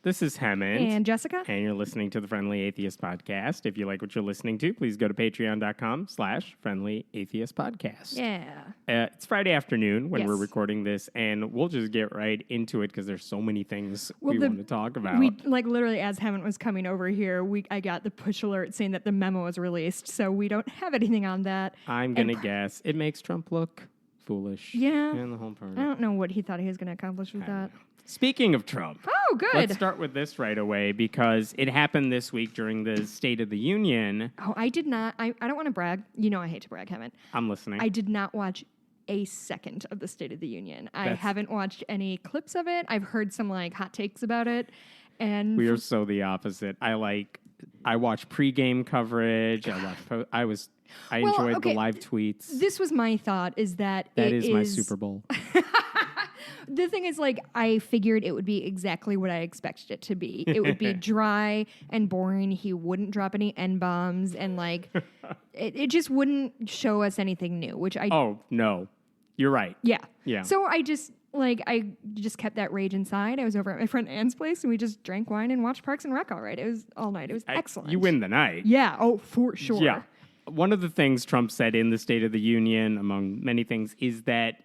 This is Hemmant. And Jessica. And you're listening to the Friendly Atheist Podcast. If you like what you're listening to, please go to patreon.com/Friendly Atheist Podcast. Yeah. It's Friday afternoon when Yes. we're recording this, and we'll just get right into it because there's so many things we want to talk about. We, literally, as Hemmant was coming over here, I got the push alert saying that the memo was released, so we don't have anything on that. I'm going to guess it makes Trump look foolish. Yeah. And the whole part. I don't know what he thought he was going to accomplish with that. Speaking of Trump. Oh, good. Let's start with this right away because it happened this week during the State of the Union. Oh, I did not. I don't want to brag. You know I hate to brag, Hemmant. I'm listening. I did not watch a second of the State of the Union. I haven't watched any clips of it. I've heard some hot takes about it. And we are so the opposite. I watch pregame coverage. I enjoyed the live tweets. This was my thought is that that is my Super Bowl. The thing is, I figured it would be exactly what I expected it to be. It would be dry and boring. He wouldn't drop any N-bombs, and it just wouldn't show us anything new. Oh no, you're right. Yeah. So I just kept that rage inside. I was over at my friend Anne's place, and we just drank wine and watched Parks and Rec all right. It was all night. It was excellent. You win the night. Yeah. Oh, for sure. Yeah. One of the things Trump said in the State of the Union, among many things, is that,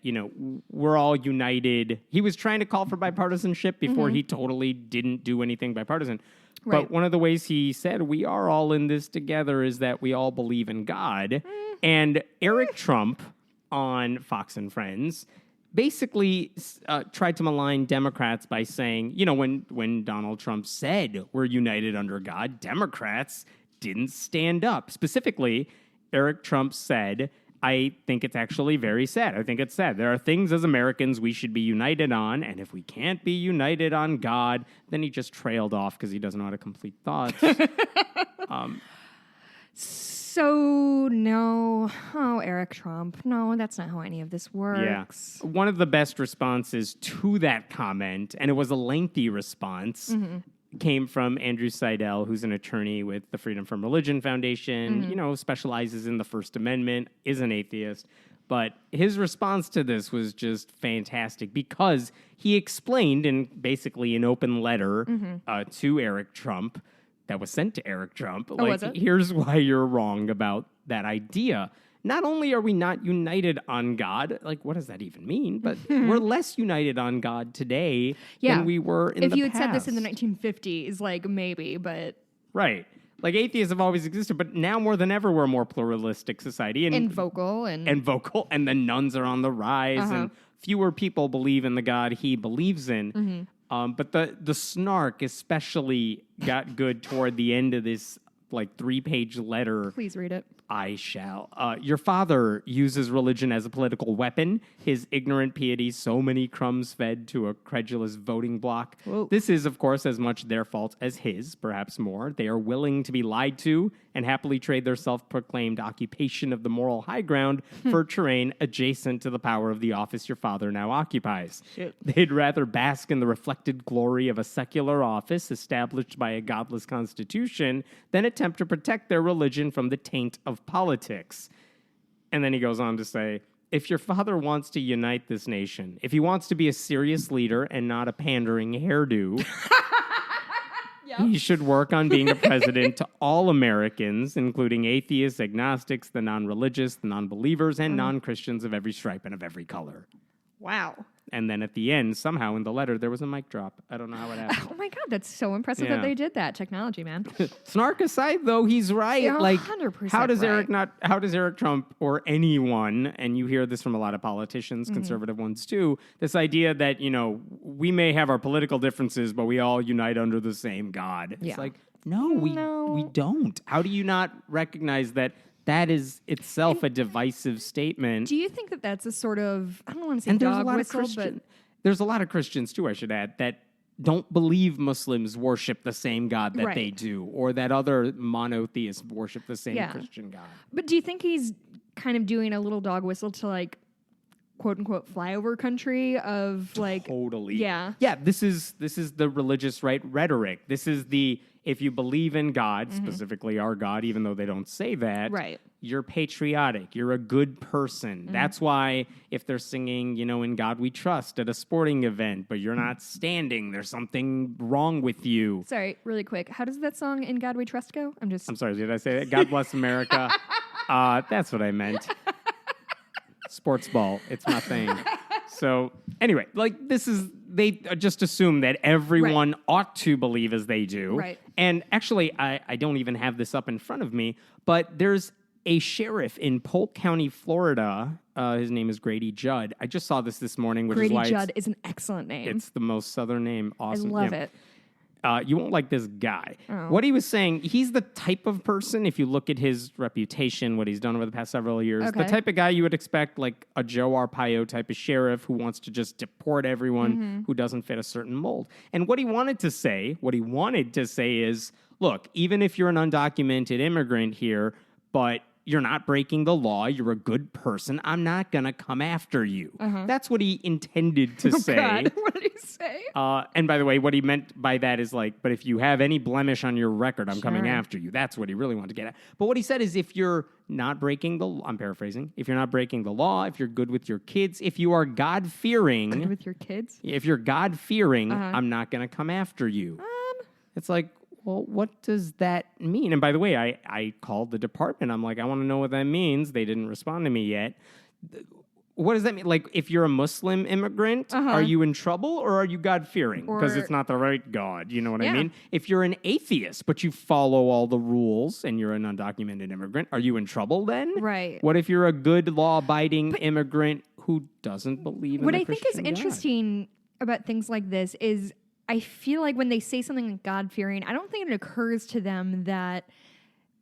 we're all united. He was trying to call for bipartisanship before he totally didn't do anything bipartisan. Right. But one of the ways he said we are all in this together is that we all believe in God. And Eric Trump on Fox and Friends basically tried to malign Democrats by saying, when Donald Trump said we're united under God, Democrats didn't stand up. Specifically, Eric Trump said, I think it's actually very sad. I think it's sad. There are things as Americans we should be united on, and if we can't be united on God, then he just trailed off because he doesn't know how to complete thoughts. So, no. Oh, Eric Trump. No, that's not how any of this works. Yeah. One of the best responses to that comment, and it was a lengthy response, came from Andrew Seidel, who's an attorney with the Freedom from Religion Foundation, specializes in the First Amendment, is an atheist. But his response to this was just fantastic because he explained in basically an open letter to Eric Trump that was sent to Eric Trump. Was it? Here's why you're wrong about that idea. Not only are we not united on God, what does that even mean? But we're less united on God today than we were in the past. If you had said this in the 1950s, maybe, but... Right. Atheists have always existed, but now more than ever, we're a more pluralistic society. And vocal. And vocal, and the nuns are on the rise, and fewer people believe in the God he believes in. But the snark especially got good toward the end of this 3-page letter. Please read it. I shall. Your father uses religion as a political weapon. His ignorant piety, so many crumbs fed to a credulous voting bloc. Whoa. This is, of course, as much their fault as his, perhaps more. They are willing to be lied to and happily trade their self-proclaimed occupation of the moral high ground for terrain adjacent to the power of the office your father now occupies. Shit. They'd rather bask in the reflected glory of a secular office established by a godless constitution than attempt to protect their religion from the taint of politics. And then he goes on to say, if your father wants to unite this nation, if he wants to be a serious leader and not a pandering hairdo, he should work on being a president to all Americans, including atheists, agnostics, the non-religious, the non-believers, and non-Christians of every stripe and of every color. Wow. And then at the end, somehow in the letter, there was a mic drop. I don't know how it happened. Oh my God, that's so impressive that they did that. Technology, man. Snark aside, though, he's right. You're 100% how does right. How does Eric Trump or anyone, and you hear this from a lot of politicians, conservative ones too, this idea that, we may have our political differences, but we all unite under the same God. It's no, we don't. How do you not recognize that is itself a divisive statement? Do you think that that's a sort of, I don't want to say dog whistle, but... There's a lot of Christians, too, I should add, that don't believe Muslims worship the same God that they do, or that other monotheists worship the same Christian God. But do you think he's kind of doing a little dog whistle to, quote unquote flyover country of like Totally. Yeah. Yeah, this is the religious right rhetoric. This is the if you believe in God, specifically our God, even though they don't say that, Right. you're patriotic, you're a good person. That's why if they're singing, In God We Trust at a sporting event, but you're not standing, there's something wrong with you. Sorry, really quick. How does that song "In God We Trust" go? I'm sorry, did I say that? God bless America. That's what I meant. Sports ball, it's my thing. So anyway, like they just assume that everyone ought to believe as they do. Right. And actually, I don't even have this up in front of me, but there's a sheriff in Polk County, Florida. His name is Grady Judd. I just saw this morning, which Grady is why Judd is an excellent name. it's the most southern name. Awesome. I love it. You won't like this guy. Oh. What he was saying, he's the type of person, if you look at his reputation, what he's done over the past several years, the Okay. type of guy you would expect, like a Joe Arpaio type of sheriff who wants to just deport everyone who doesn't fit a certain mold. And what he wanted to say is, look, even if you're an undocumented immigrant here, but you're not breaking the law, you're a good person, I'm not going to come after you. That's what he intended to say. God, what did he say? And by the way, what he meant by that is like, but if you have any blemish on your record, I'm coming Sure. after you. That's what he really wanted to get at. But what he said is if you're not breaking the I'm paraphrasing, if you're not breaking the law, if you're good with your kids, if you are God-fearing, With your kids? if you're God-fearing, I'm not going to come after you. It's like, well, what does that mean? And by the way, I called the department. I'm like, I want to know what that means. They didn't respond to me yet. What does that mean? Like, if you're a Muslim immigrant, are you in trouble or are you God-fearing? Because it's not the right God. You know what I mean? If you're an atheist, but you follow all the rules and you're an undocumented immigrant, are you in trouble then? Right. What if you're a good, law-abiding immigrant who doesn't believe in What the I think is Christian God? interesting about things like this is I feel like when they say something like God-fearing, I don't think it occurs to them that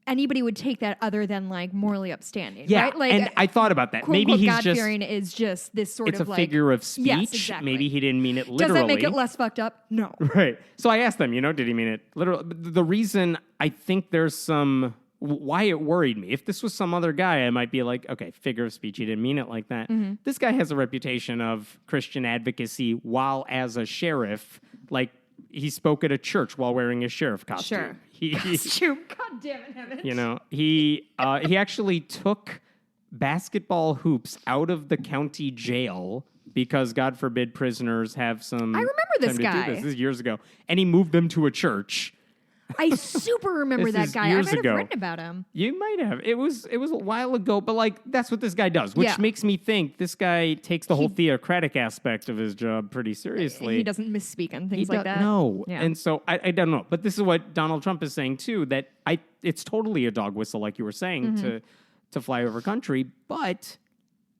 anybody would take that other than like morally upstanding. Yeah, right? Like, and I thought about that. quote, Maybe unquote, he's just... God-fearing is just this sort It's of a like... figure of speech. Yes, exactly. Maybe he didn't mean it literally. Does that make it less fucked up? No. Right. So I asked them, did he mean it literally? The reason I think there's some... Why it worried me. If this was some other guy, I might be like, okay, figure of speech, he didn't mean it like that. This guy has a reputation of Christian advocacy while as a sheriff, like he spoke at a church while wearing a sheriff costume. Sure. Costume. God damn it, Evan. He actually took basketball hoops out of the county jail because, God forbid, prisoners have some... I remember this time to guy. do this is years ago. And he moved them to a church. I super remember This that is guy. I years might have ago. written about him. You might have. It was a while ago, but like that's what this guy does, which Yeah. makes me think this guy takes the whole theocratic aspect of his job pretty seriously. He doesn't misspeak on things like that. No. Yeah. And so I don't know. But this is what Donald Trump is saying too, that it's totally a dog whistle, like you were saying, to fly over country, but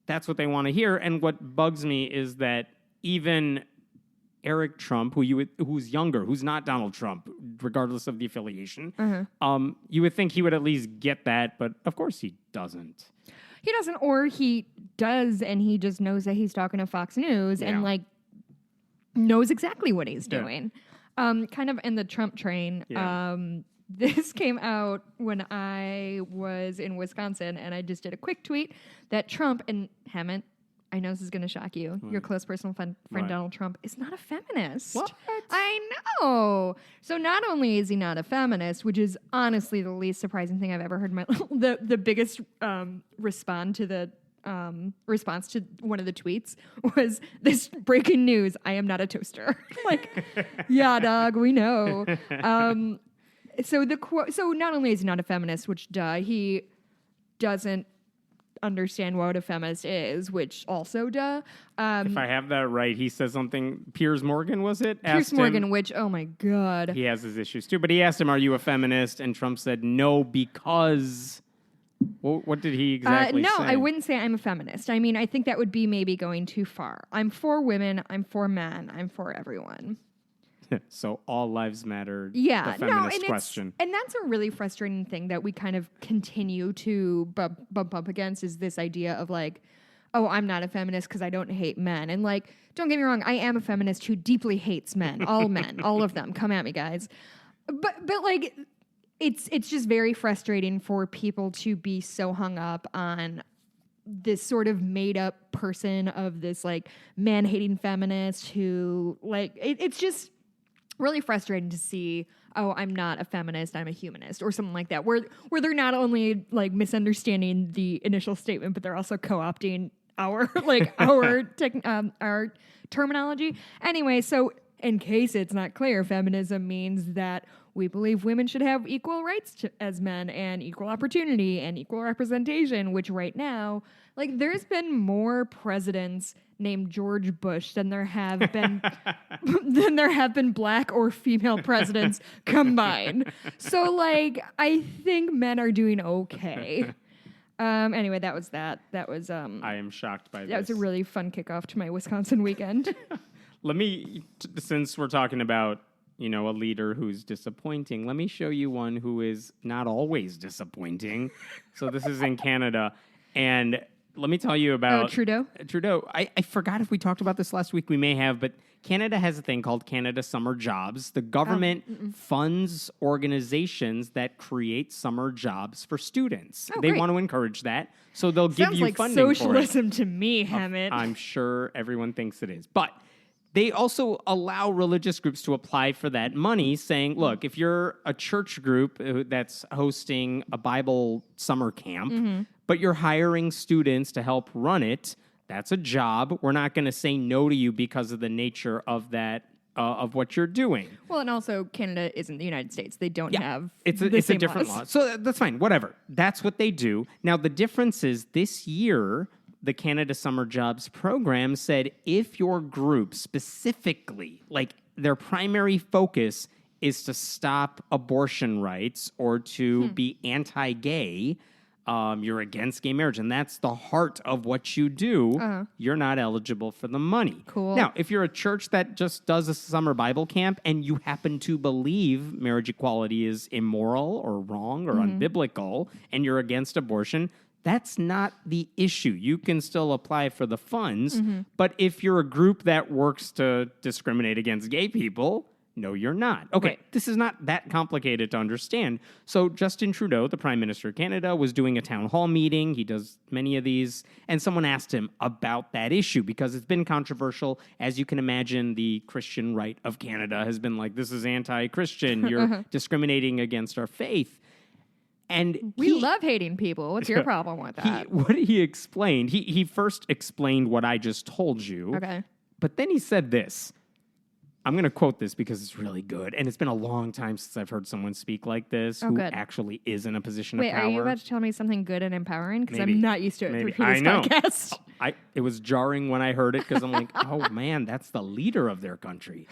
that's what they want to hear. And what bugs me is that even Eric Trump, who's younger, who's not Donald Trump, regardless of the affiliation, you would think he would at least get that, but of course he doesn't. He doesn't, or he does, and he just knows that he's talking to Fox News and like knows exactly what he's doing. Kind of in the Trump train. Yeah. This came out when I was in Wisconsin, and I just did a quick tweet that Trump and Hammond, I know this is going to shock you. Your close personal friend Donald Trump is not a feminist. What? I know. So not only is he not a feminist, which is honestly the least surprising thing I've ever heard in my the biggest response to one of the tweets was this breaking news: I am not a toaster. Like, yeah, dog, we know. So not only is he not a feminist, which he doesn't understand what a feminist is, which also If I have that right, he says something. Piers Morgan, was it? Piers Morgan, which, oh my God. He has his issues too. But he asked him, are you a feminist? And Trump said, no, because... what did he exactly say? No, I wouldn't say I'm a feminist. I mean, I think that would be maybe going too far. I'm for women. I'm for men. I'm for everyone. So all lives matter. Yeah, the feminist question. And that's a really frustrating thing that we kind of continue to bump up against is this idea of like, oh, I'm not a feminist because I don't hate men. And like, don't get me wrong, I am a feminist who deeply hates men, all of them. Come at me, guys. But like, it's just very frustrating for people to be so hung up on this sort of made up person of this like man-hating feminist who like it's just really frustrating to see, oh, I'm not a feminist, I'm a humanist or something like that, where they're not only like misunderstanding the initial statement, but they're also co-opting our like our terminology. Anyway, so in case it's not clear, feminism means that we believe women should have equal rights as men and equal opportunity and equal representation, which right now, like there's been more presidents named George Bush than there have been black or female presidents combined. So like I think men are doing okay. Anyway, that was that. That was I am shocked by this. That was a really fun kickoff to my Wisconsin weekend. Let me, since we're talking about, a leader who's disappointing, let me show you one who is not always disappointing. So this is in Canada. And let me tell you about Trudeau. I forgot if we talked about this last week. We may have, but Canada has a thing called Canada Summer Jobs. The government funds organizations that create summer jobs for students. They great. want to encourage that. So they'll give Sounds you like funding for it. socialism to me, Hammett. I'm sure everyone thinks it is. But they also allow religious groups to apply for that money, saying, look, if you're a church group that's hosting a Bible summer camp, but you're hiring students to help run it, that's a job. We're not going to say no to you because of the nature of that, of what you're doing. Well, and also Canada isn't the United States. They don't have it's the a same different laws. law. So that's fine. Whatever. That's what they do. Now, the difference is this year, the Canada Summer Jobs program said if your group specifically, like their primary focus is to stop abortion rights or to be anti-gay, you're against gay marriage, and that's the heart of what you do, you're not eligible for the money. Cool. Now, if you're a church that just does a summer Bible camp and you happen to believe marriage equality is immoral or wrong or unbiblical and you're against abortion, that's not the issue. You can still apply for the funds, but if you're a group that works to discriminate against gay people, no, you're not. Okay, Right. This is not that complicated to understand. So Justin Trudeau, the Prime Minister of Canada, was doing a town hall meeting. He does many of these. And someone asked him about that issue because it's been controversial. As you can imagine, the Christian right of Canada has been like, this is anti-Christian. You're discriminating against our faith. And We love hating people. What's your problem with that? What he explained, he first explained what I just told you. Okay. But then he said this. I'm going to quote this because it's really good. And it's been a long time since I've heard someone speak like this who good. actually is in a position Wait, of power. are you about to tell me something good and empowering? Because Maybe. I'm not used to it Maybe. through this I know. podcast. It was jarring when I heard it because I'm like, oh man, that's the leader of their country.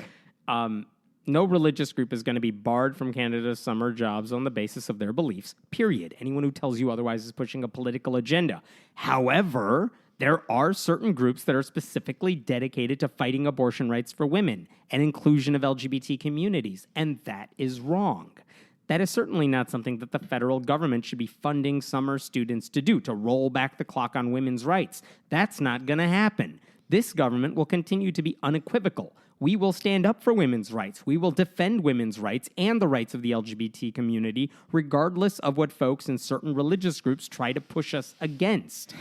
No religious group is going to be barred from Canada's summer jobs on the basis of their beliefs, period. Anyone who tells you otherwise is pushing a political agenda. However, there are certain groups that are specifically dedicated to fighting abortion rights for women and inclusion of LGBT communities, and that is wrong. That is certainly not something that the federal government should be funding summer students to do, to roll back the clock on women's rights. That's not going to happen. This government will continue to be unequivocal. We will stand up for women's rights. We will defend women's rights and the rights of the LGBT community, regardless of what folks in certain religious groups try to push us against.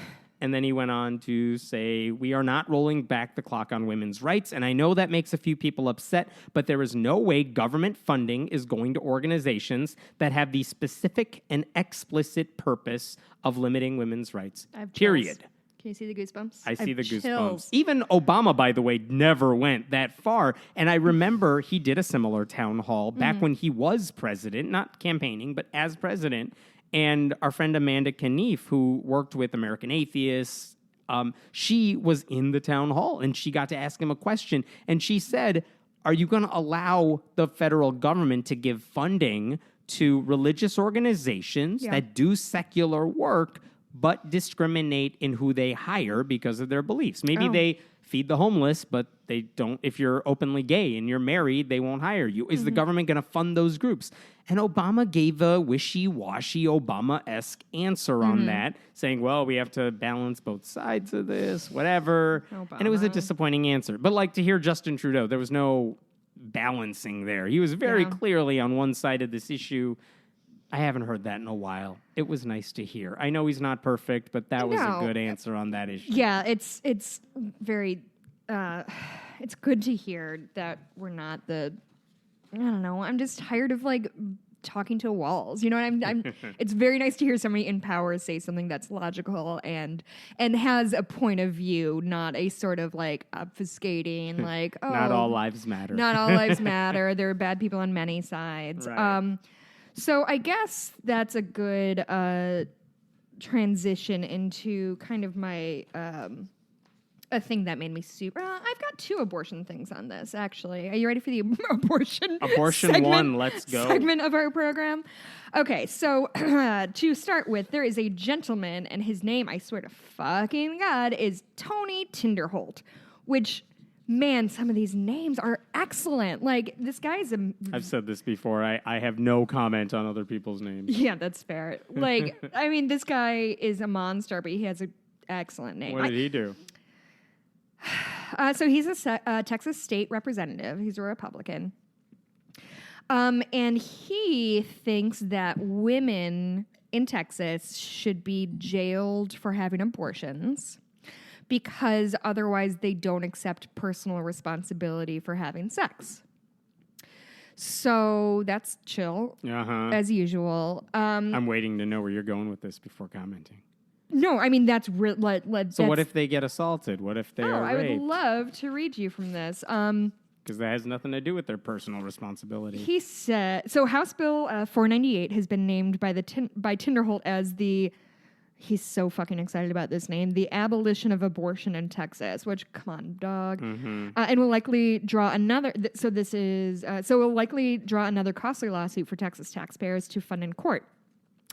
And then he went on to say, we are not rolling back the clock on women's rights. And I know that makes a few people upset, but there is no way government funding is going to organizations that have the specific and explicit purpose of limiting women's rights. Period. Can you see the goosebumps? I see the chills. goosebumps. Even Obama, by the way, never went that far. And I remember he did a similar town hall back when he was president, not campaigning, but as president. And our friend Amanda Knief, who worked with American Atheists, she was in the town hall and she got to ask him a question. And she said, are you going to allow the federal government to give funding to religious organizations that do secular work but discriminate in who they hire because of their beliefs? Maybe they feed the homeless, but they don't. If you're openly gay and you're married, they won't hire you. Is the government going to fund those groups? And Obama gave a wishy-washy Obama-esque answer on that, saying, well, we have to balance both sides of this, whatever. And it was a disappointing answer. But like to hear Justin Trudeau, there was no balancing there. He was very clearly on one side of this issue. I haven't heard that in a while. It was nice to hear. I know he's not perfect, but that was a good answer on that issue. Yeah, it's very it's good to hear that we're not the, I don't know, I'm just tired of like talking to walls. You know, I'm it's very nice to hear somebody in power say something that's logical and has a point of view, not a sort of like obfuscating like, oh, not all lives matter. Not all lives matter. There are bad people on many sides. Right. So I guess that's a good transition into kind of my a thing that made me super. I've got 2 abortion things on this, actually. Are you ready for the abortion? Abortion segment, 1, let's go. Segment of our program. Okay, so to start with, there is a gentleman, and his name, I swear to fucking God, is Tony Tinderholt, which, man, some of these names are excellent. Like, this guy is a... I've said this before. I have no comment on other people's names. Yeah, that's fair. Like, I mean, this guy is a monster, but he has an excellent name. What did he do? So he's a Texas state representative. He's a Republican. And he thinks that women in Texas should be jailed for having abortions because otherwise they don't accept personal responsibility for having sex. So that's chill, as usual. I'm waiting to know where you're going with this before commenting. No, I mean, that's... So what if they get assaulted? What if they are raped? raped? I would love to read you from this. Because that has nothing to do with their personal responsibility. He said... So House Bill 498 has been named by Tinderholt as the... He's so fucking excited about this name. The abolition of abortion in Texas, which, come on, dog. And will likely draw another... So will likely draw another costly lawsuit for Texas taxpayers to fund in court.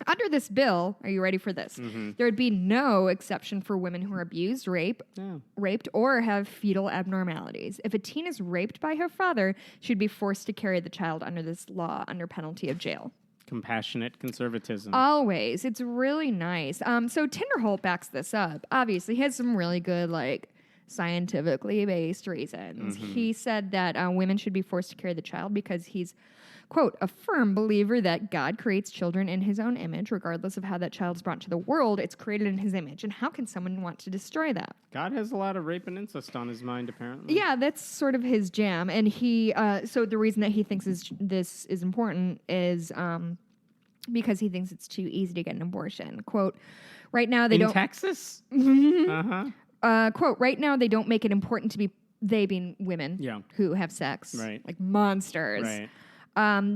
Under this bill, are you ready for this? There would be no exception for women who are abused, raped, or have fetal abnormalities. If a teen is raped by her father, she'd be forced to carry the child under this law under penalty of jail. Compassionate conservatism. Always. It's really nice. So Tinderholt backs this up. Obviously, he has some really good, like, scientifically based reasons. He said that women should be forced to carry the child because he's, quote, a firm believer that God creates children in his own image, regardless of how that child is brought to the world. It's created in his image. And how can someone want to destroy that? God has a lot of rape and incest on his mind, apparently. Yeah, that's sort of his jam. And he, so the reason that he thinks this is important is because he thinks it's too easy to get an abortion. Quote, right now they don't... In Texas? Quote, right now they don't make it important to be, they being women who have sex. Right. Like monsters. Right.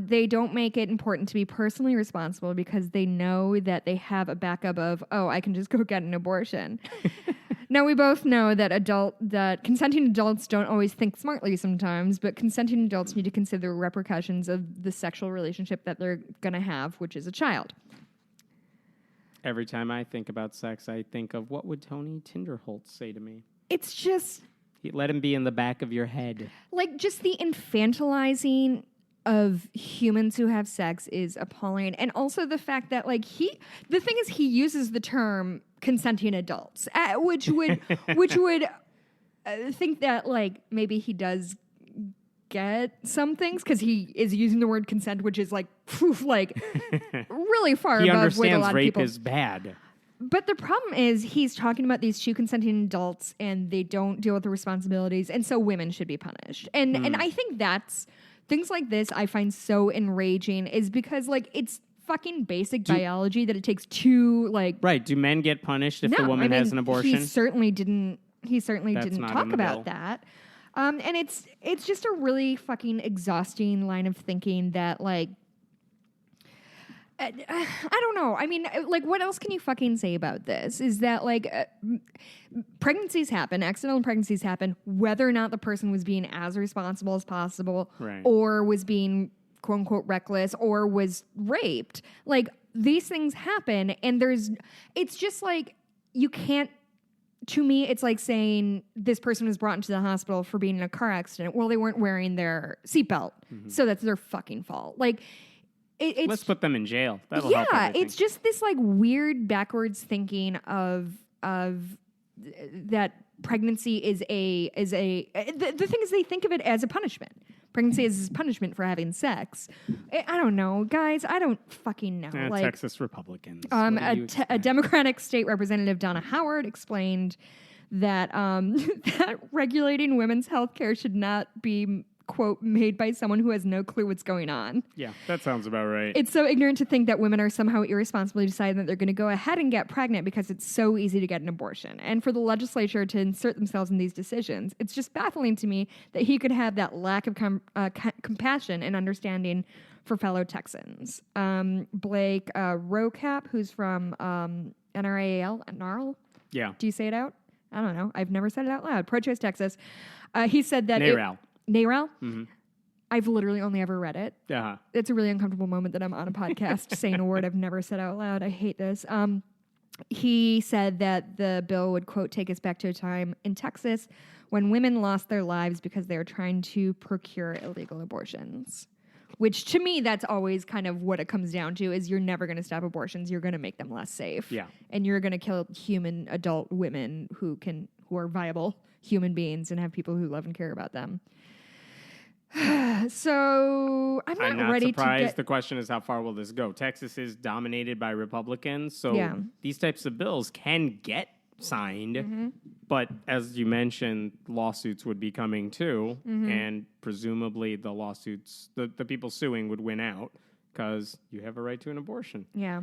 They don't make it important to be personally responsible because they know that they have a backup of, oh, I can just go get an abortion. Now, we both know that consenting adults don't always think smartly sometimes, but consenting adults need to consider the repercussions of the sexual relationship that they're going to have, which is a child. Every time I think about sex, I think of what would Tony Tinderholt say to me? It's just... Let him be in the back of your head. Like, just the infantilizing of humans who have sex is appalling. And also the fact that, like, the thing is, he uses the term consenting adults, which would think that, like, maybe he does get some things because he is using the word consent, which is like, really far above where a lot of people... rape is bad. But the problem is he's talking about these 2 consenting adults and they don't deal with the responsibilities, and so women should be punished. And I think that's... Things like this I find so enraging is because, like, it's fucking basic biology that it takes 2, like... Right. Do men get punished if the woman has an abortion? He certainly didn't talk about that. And it's just a really fucking exhausting line of thinking that, like... I don't know. I mean, like, what else can you fucking say about this? Is that, like, pregnancies happen, accidental pregnancies happen, whether or not the person was being as responsible as possible, or was being, quote unquote, reckless, or was raped. Like, these things happen, and it's just like, you can't, to me, it's like saying this person was brought into the hospital for being in a car accident. Well, they weren't wearing their seatbelt, so that's their fucking fault. Like, let's put them in jail. That'll help everything. It's just this, like, weird backwards thinking of that pregnancy is the thing is they think of it as a punishment. pregnancy is punishment for having sex. I don't know, guys. I don't fucking know. Texas Republicans. A Democratic state representative, Donna Howard, explained that that regulating women's health care should not be, quote, made by someone who has no clue what's going on. Yeah, that sounds about right. It's so ignorant to think that women are somehow irresponsibly deciding that they're going to go ahead and get pregnant because it's so easy to get an abortion. And for the legislature to insert themselves in these decisions, it's just baffling to me that he could have that lack of compassion and understanding for fellow Texans. Blake Rocap, who's from NRAL. Yeah. Do you say it out? I don't know. I've never said it out loud. Pro-choice Texas. He said that... NARAL. NARAL? Mm-hmm. I've literally only ever read it. Uh-huh. It's a really uncomfortable moment that I'm on a podcast saying a word I've never said out loud. I hate this. He said that the bill would, quote, take us back to a time in Texas when women lost their lives because they were trying to procure illegal abortions. Which, to me, that's always kind of what it comes down to, is you're never going to stop abortions. You're going to make them less safe. Yeah. And you're going to kill human adult women who are viable human beings and have people who love and care about them. So I'm not ready surprised. to get... The question is, how far will this go? Texas is dominated by Republicans, so these types of bills can get signed, but as you mentioned, lawsuits would be coming too, and presumably the lawsuits, the people suing would win out because you have a right to an abortion. Yeah.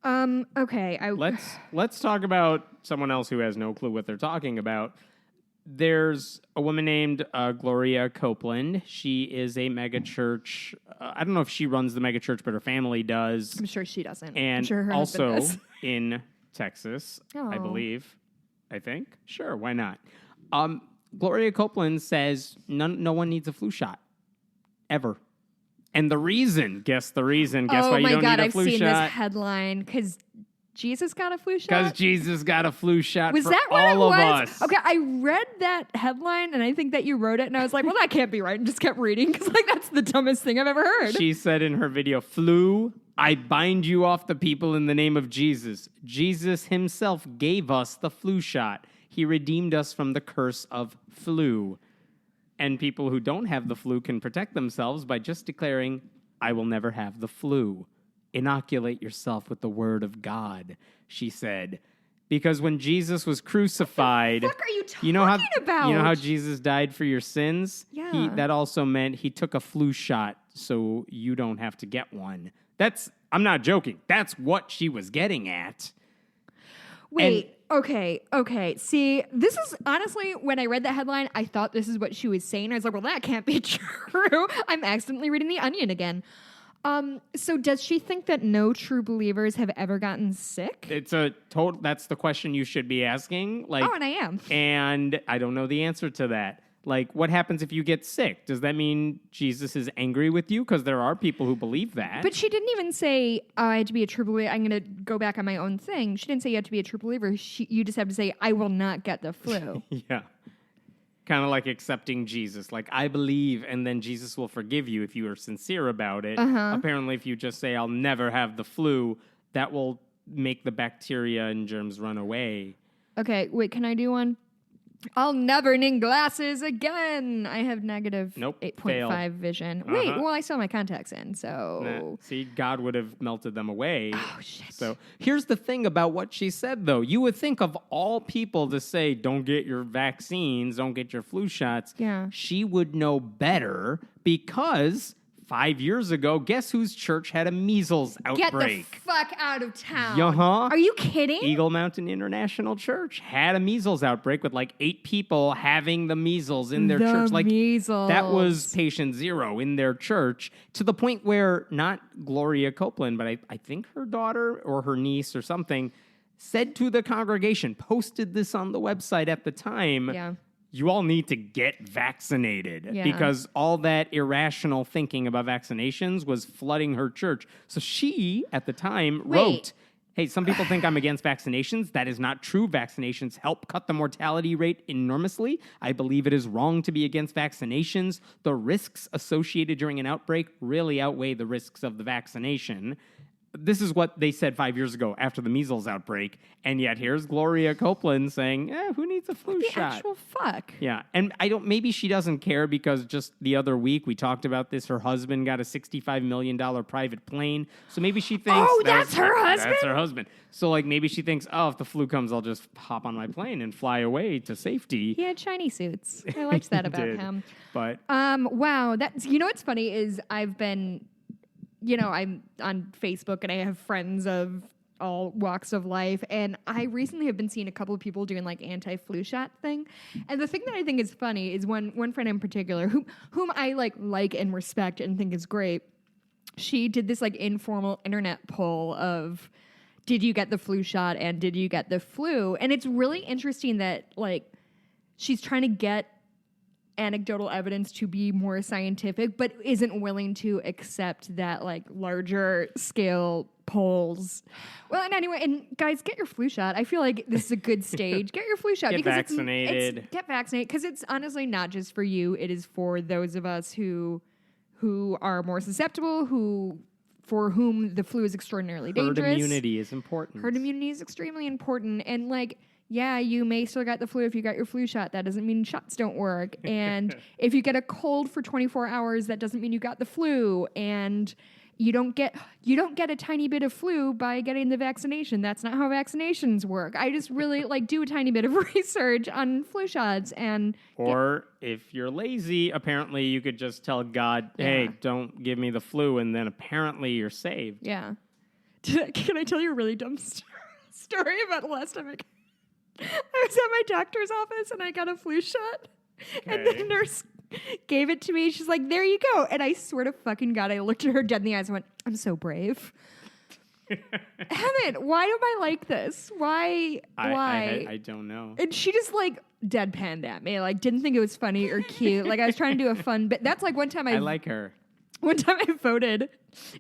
Okay. Let's talk about someone else who has no clue what they're talking about. There's a woman named Gloria Copeland. She is a megachurch. I don't know if she runs the megachurch, but her family does. I'm sure she doesn't. And I'm sure her also husband does. in Texas, I believe. I think. Sure, why not? Gloria Copeland says no one needs a flu shot. Ever. And the reason, guess why you don't need a flu shot? Oh my God, I've seen this headline, because Jesus got a flu shot? Because Jesus got a flu shot was for that what all it of was? us. Okay, I read that headline, and I think that you wrote it, and I was like, well, that can't be right, and just kept reading, because that's the dumbest thing I've ever heard. She said in her video, "Flu, I bind you off the people in the name of Jesus. Jesus himself gave us the flu shot. He redeemed us from the curse of flu. And people who don't have the flu can protect themselves by just declaring, I will never have the flu. Inoculate yourself with the word of God," she said. Because when Jesus was crucified... What the fuck are you talking about? You know how Jesus died for your sins? Yeah. That also meant he took a flu shot so you don't have to get one. I'm not joking. That's what she was getting at. Wait, okay. See, this is honestly, when I read that headline, I thought this is what she was saying. I was like, well, that can't be true. I'm accidentally reading The Onion again. So does she think that no true believers have ever gotten sick? That's the question you should be asking. And I am. And I don't know the answer to that. What happens if you get sick? Does that mean Jesus is angry with you? Because there are people who believe that. But she didn't even say, I had to be a true believer. I'm going to go back on my own thing. She didn't say you have to be a true believer. You just have to say, I will not get the flu. Yeah. Kind of like accepting Jesus. I believe, and then Jesus will forgive you if you are sincere about it. Apparently, if you just say, I'll never have the flu, that will make the bacteria and germs run away. Okay, wait, can I do one? I'll never need glasses again. I have negative 8.5 vision. Wait, well, I still have my contacts in, so... See, God would have melted them away. Oh, shit. So here's the thing about what she said, though. You would think of all people to say, don't get your vaccines, don't get your flu shots. Yeah. She would know better because 5 years ago, guess whose church had a measles outbreak? Get the fuck out of town. Uh-huh. Are you kidding? Eagle Mountain International Church had a measles outbreak with 8 people having the measles in their church. Measles. That was patient zero in their church, to the point where not Gloria Copeland, but I think her daughter or her niece or something said to the congregation, posted this on the website at the time, you all need to get vaccinated because all that irrational thinking about vaccinations was flooding her church. So she, at the time, wrote, hey, some people think I'm against vaccinations. That is not true. Vaccinations help cut the mortality rate enormously. I believe it is wrong to be against vaccinations. The risks associated during an outbreak really outweigh the risks of the vaccination. this is what they said 5 years ago after the measles outbreak, and yet here's Gloria Copeland saying, who needs a flu shot? The actual fuck. Yeah, and maybe she doesn't care because just the other week we talked about this, her husband got a $65 million private plane, so maybe she thinks... Oh, that's her husband? That's her husband. So, like, maybe she thinks, if the flu comes, I'll just hop on my plane and fly away to safety. He had shiny suits. I liked that about him. But... wow, that's... You know what's funny is I've been... I'm on Facebook and I have friends of all walks of life. And I recently have been seeing a couple of people doing like anti-flu shot thing. And the thing that I think is funny is one friend in particular, whom I like and respect and think is great. She did this like informal internet poll of, did you get the flu shot and did you get the flu? And it's really interesting that like she's trying to get anecdotal evidence to be more scientific, but isn't willing to accept that like larger scale polls. Well, and anyway, and guys, get your flu shot. I feel like this is a good stage. Get your flu shot. Get because vaccinated. Get vaccinated because it's honestly not just for you. It is for those of us who are more susceptible, for whom the flu is extraordinarily dangerous. Herd immunity is important. Herd immunity is extremely important, and like. Yeah, you may still get the flu if you got your flu shot. That doesn't mean shots don't work. And if you get a cold for 24 hours, that doesn't mean you got the flu. And you don't get a tiny bit of flu by getting the vaccination. That's not how vaccinations work. I just really do a tiny bit of research on flu shots or if you're lazy, apparently you could just tell God, hey, don't give me the flu, and then apparently you're saved. Yeah. Can I tell you a really dumb story about the last time I was at my doctor's office and I got a flu shot. Okay. And the nurse gave it to me. She's like, there you go. And I swear to fucking God, I looked at her dead in the eyes and went, I'm so brave. Emmett, why do I like this? Why? I don't know. And she just deadpanned at me. Didn't think it was funny or cute. I was trying to do a fun bit. That's one time I like her. One time I voted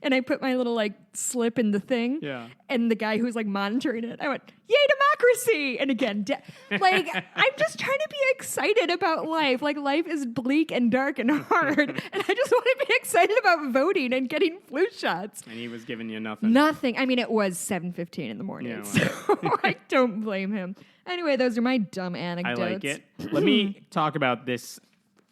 and I put my little slip in the thing. Yeah. And the guy who was monitoring it, I went, yay, democracy. And again, I'm just trying to be excited about life. Life is bleak and dark and hard. And I just want to be excited about voting and getting flu shots. And he was giving you nothing. Nothing. I mean, it was 7:15 in the morning. Yeah, well. So I don't blame him. Anyway, those are my dumb anecdotes. I like it. Let me talk about this.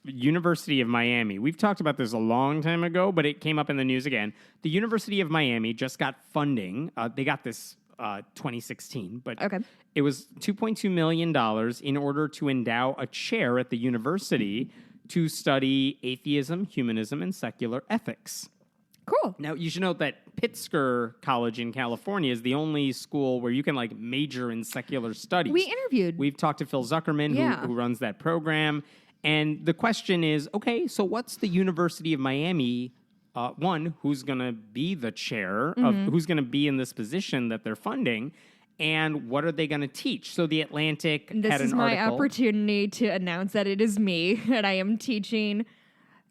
University of Miami. We've talked about this a long time ago, but it came up in the news again. The University of Miami just got funding. They got this 2016, but it was $2.2 million in order to endow a chair at the university to study atheism, humanism, and secular ethics. Cool. Now, you should note that Pittsburgh College in California is the only school where you can major in secular studies. We've talked to Phil Zuckerman, who runs that program. And the question is, okay, so what's the University of Miami, who's going to be the chair, of who's going to be in this position that they're funding, and what are they going to teach? So the Atlantic had an article. This is my opportunity to announce that it is me, and I am teaching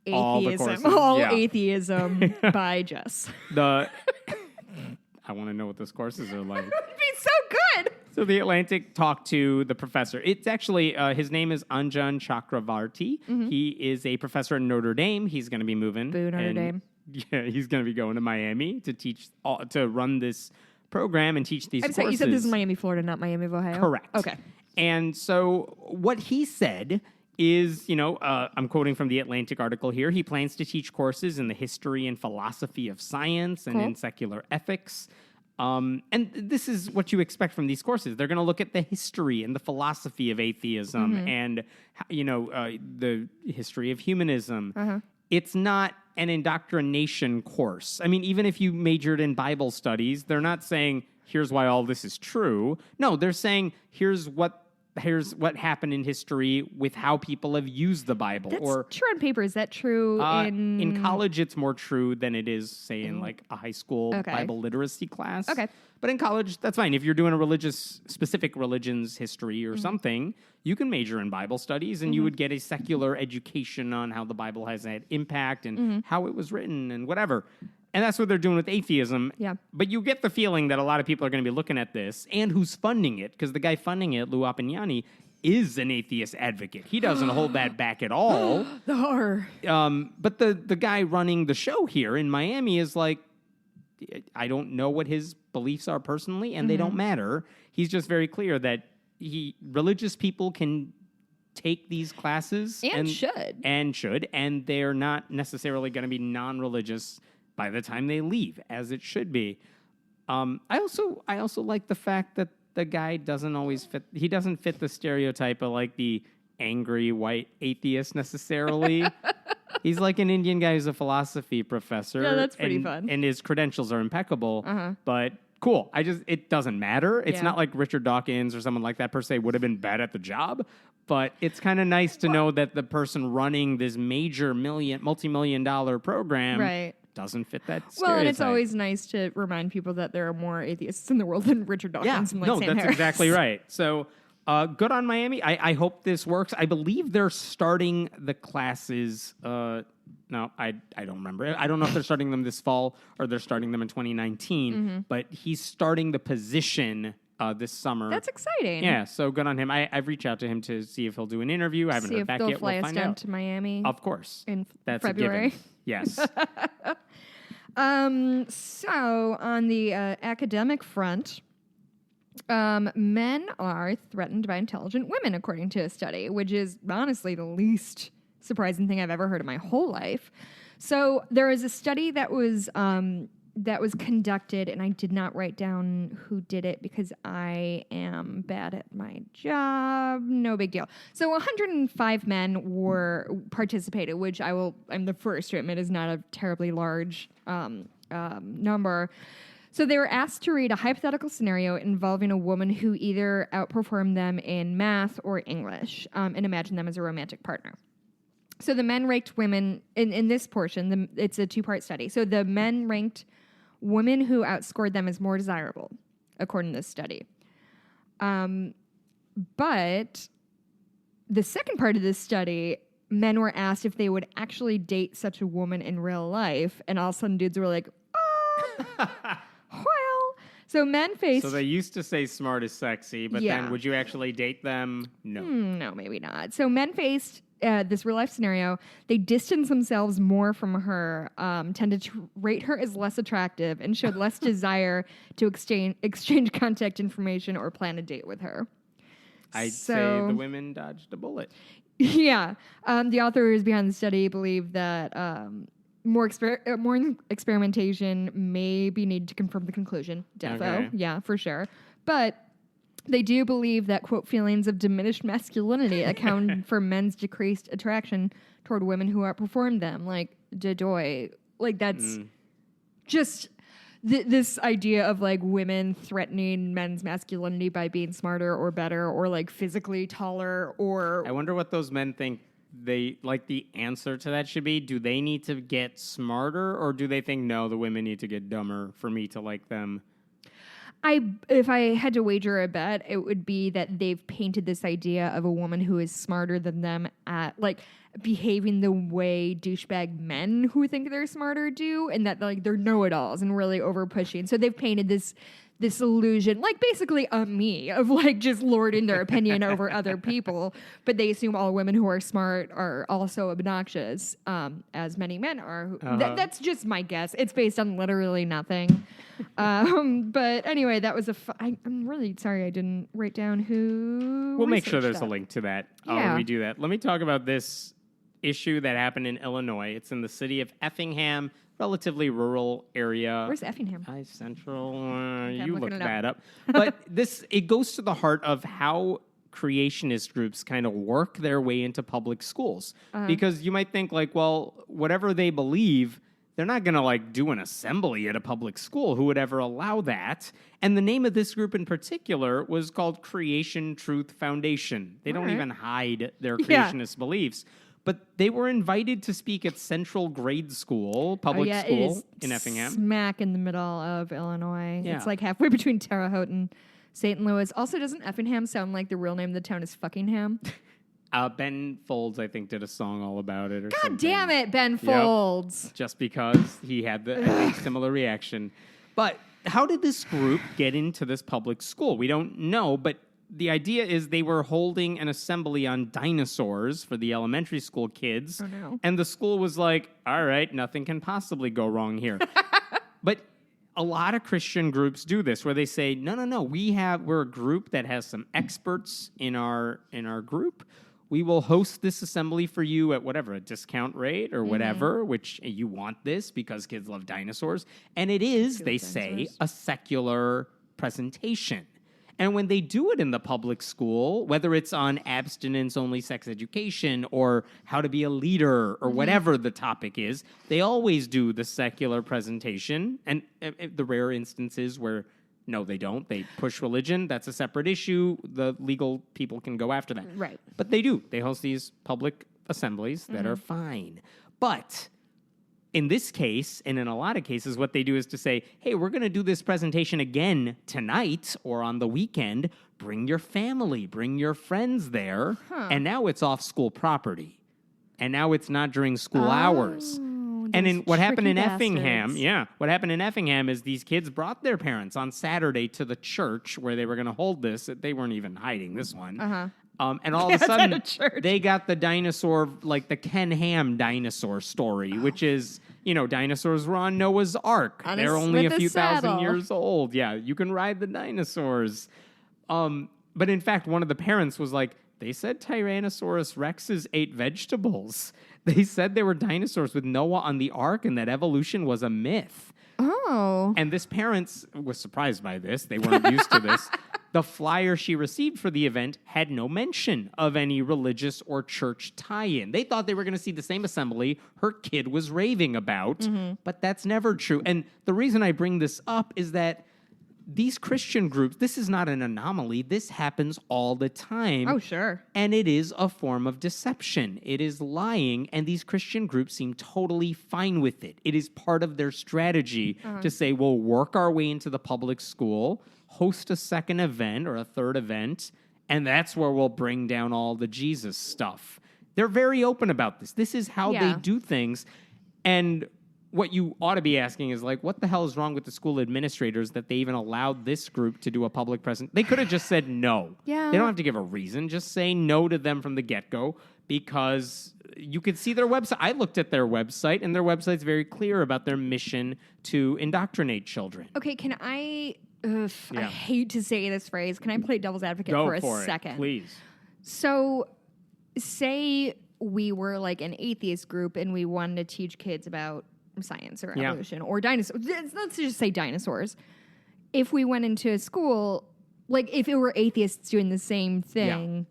atheism, atheism by Jess. I want to know what those courses are like. It would be so good. So the Atlantic talked to the professor. It's actually, his name is Anjan Chakravarti. Mm-hmm. He is a professor at Notre Dame. He's going to be moving. Boo, Notre Dame. Yeah, he's going to be going to Miami to teach, to run this program and teach these courses. I'm sorry, you said this is Miami, Florida, not Miami of Ohio? Correct. Okay. And so what he said is, I'm quoting from the Atlantic article here, he plans to teach courses in the history and philosophy of science and in secular ethics. And this is what you expect from these courses. They're going to look at the history and the philosophy of atheism and, the history of humanism. Uh-huh. It's not an indoctrination course. I mean, even if you majored in Bible studies, they're not saying, here's why all this is true. No, they're saying, here's what happened in history with how people have used the Bible. That's true on paper. Is that true in college? It's more true than it is, say, in a high school Bible literacy class. Okay. But in college, that's fine. If you're doing a specific religion's history or something, you can major in Bible studies and you would get a secular education on how the Bible has had impact and how it was written and whatever. And that's what they're doing with atheism. Yeah. But you get the feeling that a lot of people are going to be looking at this and who's funding it, because the guy funding it, Lou Appignani, is an atheist advocate. He doesn't hold that back at all. The horror. But the guy running the show here in Miami is like, I don't know what his beliefs are personally, and they don't matter. He's just very clear that religious people can take these classes and should, and they're not necessarily going to be non-religious by the time they leave, as it should be. I also like the fact that the guy doesn't always fit. He doesn't fit the stereotype of like the angry white atheist necessarily. He's like an Indian guy who's a philosophy professor. Yeah, that's pretty fun. And his credentials are impeccable. But cool. It doesn't matter. It's not like Richard Dawkins or someone like that per se would have been bad at the job. But it's kind of nice to know that the person running this major multi-million-dollar program doesn't fit that stereotype. Well, and it's always nice to remind people that there are more atheists in the world than Richard Dawkins and Sam that's Harris. exactly right. So good on Miami. I hope this works. I believe they're starting the classes. No, I don't remember. I don't know if they're starting them this fall or they're starting them in 2019. But he's starting the position this summer. That's exciting. Yeah, so good on him. I've reached out to him to see if he'll do an interview. I haven't heard back yet. We'll find out. To Miami. Of course. In That's February. A given. Yes. So on the academic front, men are threatened by intelligent women, according to a study, which is honestly the least surprising thing I've ever heard in my whole life. So there is a study that was conducted, and I did not write down who did it because I am bad at my job. No big deal. So 105 men participated, which I'm the first to admit is not a terribly large number. So they were asked to read a hypothetical scenario involving a woman who either outperformed them in math or English, and imagine them as a romantic partner. So the men ranked women, in this portion, it's a two-part study. So the men ranked women who outscored them as more desirable, according to this study. But the second part of this study, men were asked if they would actually date such a woman in real life, and all of a sudden dudes were like, well. So men faced... So they used to say smart is sexy, but then would you actually date them? No. No, maybe not. So men faced... this real life scenario, they distanced themselves more from her, tended to rate her as less attractive, and showed less desire to exchange contact information or plan a date with her. I'd say the women dodged a bullet. Yeah. The authors behind the study believe that more experimentation may be needed to confirm the conclusion. Defo. Okay. Yeah, for sure. But they do believe that, quote, feelings of diminished masculinity account for men's decreased attraction toward women who outperform them. Like, Dadoy. Like, that's just this idea of, like, women threatening men's masculinity by being smarter or better or, like, physically taller or... I wonder what those men think the answer to that should be. Do they need to get smarter, or do they think, no, the women need to get dumber for me to like them? If I had to wager a bet, it would be that they've painted this idea of a woman who is smarter than them at, like, behaving the way douchebag men who think they're smarter do, and that, like, they're know-it-alls and really over-pushing. So they've painted this illusion, like basically a me, of like just lording their opinion over other people, but they assume all women who are smart are also obnoxious, as many men are. That's just my guess. It's based on literally nothing. But anyway, that was I'm really sorry I didn't write down who. We'll make sure there's a link to that when we do that. Let me talk about this issue that happened in Illinois. It's in the city of Effingham, relatively rural area. Where's Effingham? Central. Okay, You look that up. But it goes to the heart of how creationist groups kind of work their way into public schools. Because you might think, like, well, whatever they believe, they're not going to, like, do an assembly at a public school. Who would ever allow that? And the name of this group in particular was called Creation Truth Foundation. They don't even hide their creationist beliefs. But they were invited to speak at Central Grade School, public school in Effingham. Smack in the middle of Illinois. Yeah. It's like halfway between Terre Haute and St. Louis. Also, doesn't Effingham sound like the real name of the town is Fuckingham? Ben Folds, I think, did a song all about it. God damn it, Ben Folds. Just because he had the similar reaction. But how did this group get into this public school? We don't know, but the idea is they were holding an assembly on dinosaurs for the elementary school kids. Oh, no. And the school was like, all right, nothing can possibly go wrong here. But a lot of Christian groups do this where they say, no, we're a group that has some experts in our group. We will host this assembly for you at whatever, a discount rate or whatever, which you want this because kids love dinosaurs. And it is, they say, a secular presentation. And when they do it in the public school, whether it's on abstinence-only sex education or how to be a leader or whatever the topic is, they always do the secular presentation. And the rare instances where, no, they don't. They push religion. That's a separate issue. The legal people can go after that. Right. But they do. They host these public assemblies that are fine. But in this case, and in a lot of cases, what they do is to say, hey, we're going to do this presentation again tonight or on the weekend. Bring your family, bring your friends there. And now it's off school property. And now it's not during school hours. And in what happened in Effingham, what happened in Effingham is these kids brought their parents on Saturday to the church where they were going to hold this. They weren't even hiding this one. And all of a sudden, they got the dinosaur, like the Ken Ham dinosaur story, which is, dinosaurs were on Noah's Ark. They're only a few thousand years old. Yeah, you can ride the dinosaurs. But in fact, one of the parents was like, they said Tyrannosaurus rexes ate vegetables. They said there were dinosaurs with Noah on the Ark and that evolution was a myth. Oh. And this parent was surprised by this. They weren't used to this. The flyer she received for the event had no mention of any religious or church tie-in. They thought they were going to see the same assembly her kid was raving about, but that's never true. And the reason I bring this up is that these Christian groups, this is not an anomaly. This happens all the time. Oh, sure. And it is a form of deception. It is lying, and these Christian groups seem totally fine with it. It is part of their strategy to say, we'll work our way into the public school, host a second event or a third event, and that's where we'll bring down all the Jesus stuff. They're very open about this. This is how they do things. And what you ought to be asking is, like, what the hell is wrong with the school administrators that they even allowed this group to do a public present? They could have just said no. Yeah. They don't have to give a reason. Just say no to them from the get-go because you could see their website. I looked at their website, and their website's very clear about their mission to indoctrinate children. Okay, can I... I hate to say this phrase. Can I play devil's advocate for a second? Please. So, say we were like an atheist group and we wanted to teach kids about science or evolution or dinosaurs. Let's just say dinosaurs. If we went into a school, like if it were atheists doing the same thing,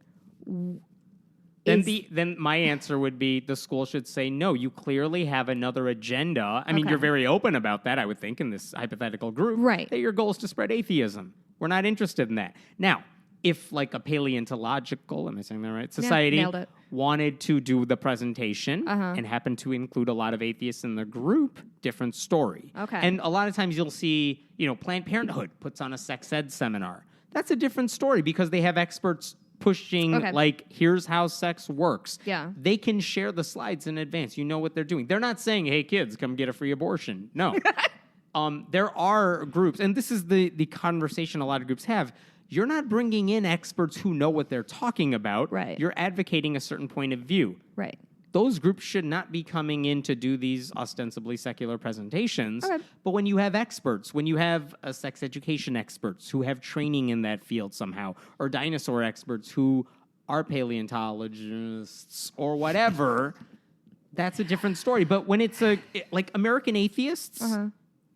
then my answer would be the school should say, no, you clearly have another agenda. I mean, you're very open about that, I would think, in this hypothetical group. Right. That your goal is to spread atheism. We're not interested in that. Now, if like a paleontological, am I saying that right, society wanted to do the presentation and happened to include a lot of atheists in the group, different story. Okay. And a lot of times you'll see, Planned Parenthood puts on a sex ed seminar. That's a different story because they have experts pushing, like, here's how sex works. Yeah. They can share the slides in advance. You know what they're doing. They're not saying, hey, kids, come get a free abortion. No. There are groups, and this is the conversation a lot of groups have. You're not bringing in experts who know what they're talking about. Right. You're advocating a certain point of view. Right. Those groups should not be coming in to do these ostensibly secular presentations. Okay. But when you have experts, when you have sex education experts who have training in that field somehow, or dinosaur experts who are paleontologists or whatever, that's a different story. But when it's like American atheists,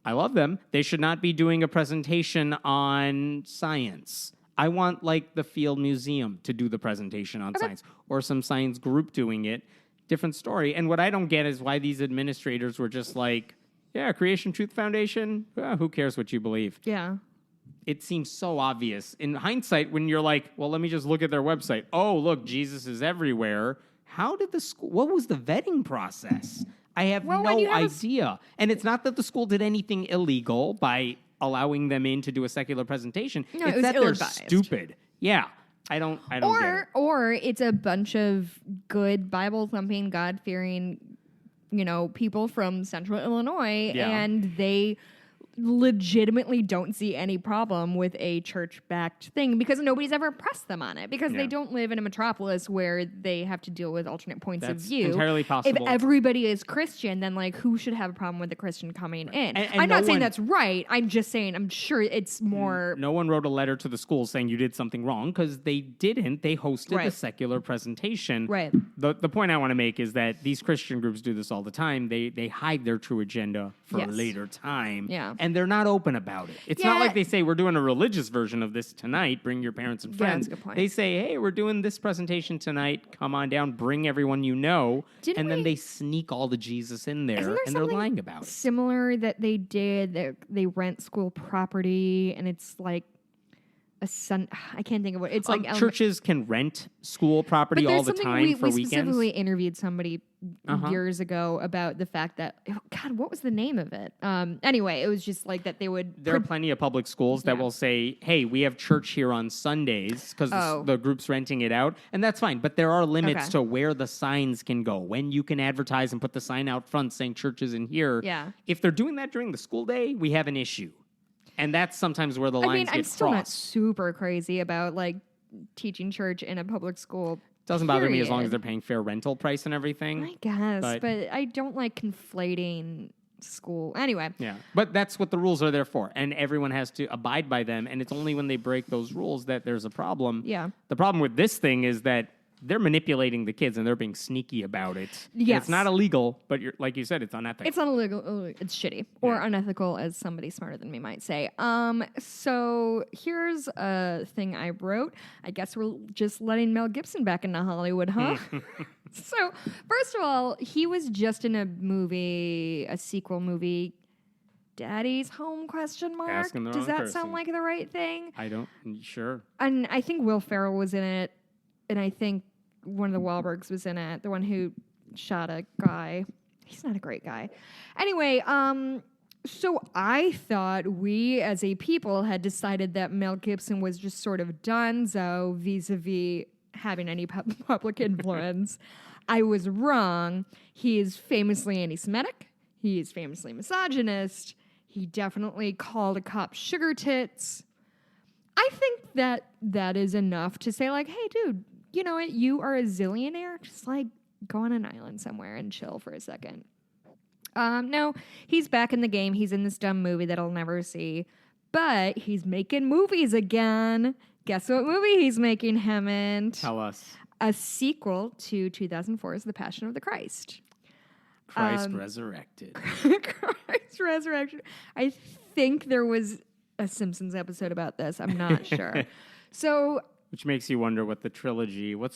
I love them. They should not be doing a presentation on science. I want like the Field Museum to do the presentation on science or some science group doing it. Different story. And what I don't get is why these administrators were just like, yeah, Creation Truth Foundation, who cares what you believe? Yeah. It seems so obvious. In hindsight, when you're like, well, let me just look at their website. Oh, look, Jesus is everywhere. How did the school, what was the vetting process? I have no idea. And it's not that the school did anything illegal by allowing them in to do a secular presentation. No, it's that they're stupid. Yeah. I don't get it. Or it's a bunch of good Bible-thumping, God-fearing, people from Central Illinois, and they legitimately don't see any problem with a church-backed thing because nobody's ever pressed them on it because they don't live in a metropolis where they have to deal with alternate points of view. That's entirely possible. If everybody is Christian, then like who should have a problem with the Christian coming in? And I'm not saying that's right. I'm just saying I'm sure it's more. No one wrote a letter to the school saying you did something wrong because they didn't. They hosted the secular presentation. Right. The point I want to make is that these Christian groups do this all the time. They hide their true agenda for a later time. Yeah. And they're not open about it. It's not like they say, we're doing a religious version of this tonight. Bring your parents and friends. That's a good point. They say, hey, we're doing this presentation tonight. Come on down. Bring everyone you know. Then they sneak all the Jesus in there, and they're lying about it. Similar that they did. They rent school property, and it's like I can't think of what it's like. Churches can rent school property all the time for weekends. We specifically interviewed somebody years ago about the fact that God, what was the name of it? Anyway, it was just like that they would. There are plenty of public schools that will say, "Hey, we have church here on Sundays because the group's renting it out," and that's fine. But there are limits to where the signs can go, when you can advertise and put the sign out front saying church is in here. Yeah. If they're doing that during the school day, we have an issue. And that's sometimes where the lines get crossed. I'm still not super crazy about like teaching church in a public school. Doesn't bother me as long as they're paying fair rental price and everything. I guess, but I don't like conflating school. Anyway. Yeah, but that's what the rules are there for. And everyone has to abide by them. And it's only when they break those rules that there's a problem. Yeah. The problem with this thing is that they're manipulating the kids and they're being sneaky about it. Yes. It's not illegal, but like you said, it's unethical. It's not illegal. It's shitty or unethical, as somebody smarter than me might say. So here's a thing I wrote. I guess we're just letting Mel Gibson back into Hollywood, huh? So first of all, he was just in a sequel movie, Daddy's Home ? Does that sound like the right thing? I don't. Sure. And I think Will Ferrell was in it, and I think one of the Wahlbergs was in it, the one who shot a guy. He's not a great guy. Anyway, so I thought we as a people had decided that Mel Gibson was just sort of donezo vis-a-vis having any public influence. I was wrong. He is famously anti-Semitic. He is famously misogynist. He definitely called a cop sugar tits. I think that is enough to say, like, hey, dude, you know what? You are a zillionaire. Just, like, go on an island somewhere and chill for a second. No, he's back in the game. He's in this dumb movie that I'll never see. But he's making movies again. Guess what movie he's making, Hammond? Tell us. A sequel to 2004's The Passion of the Christ. Christ Resurrected. Christ Resurrection. I think there was a Simpsons episode about this. I'm not sure. So... Which makes you wonder what's the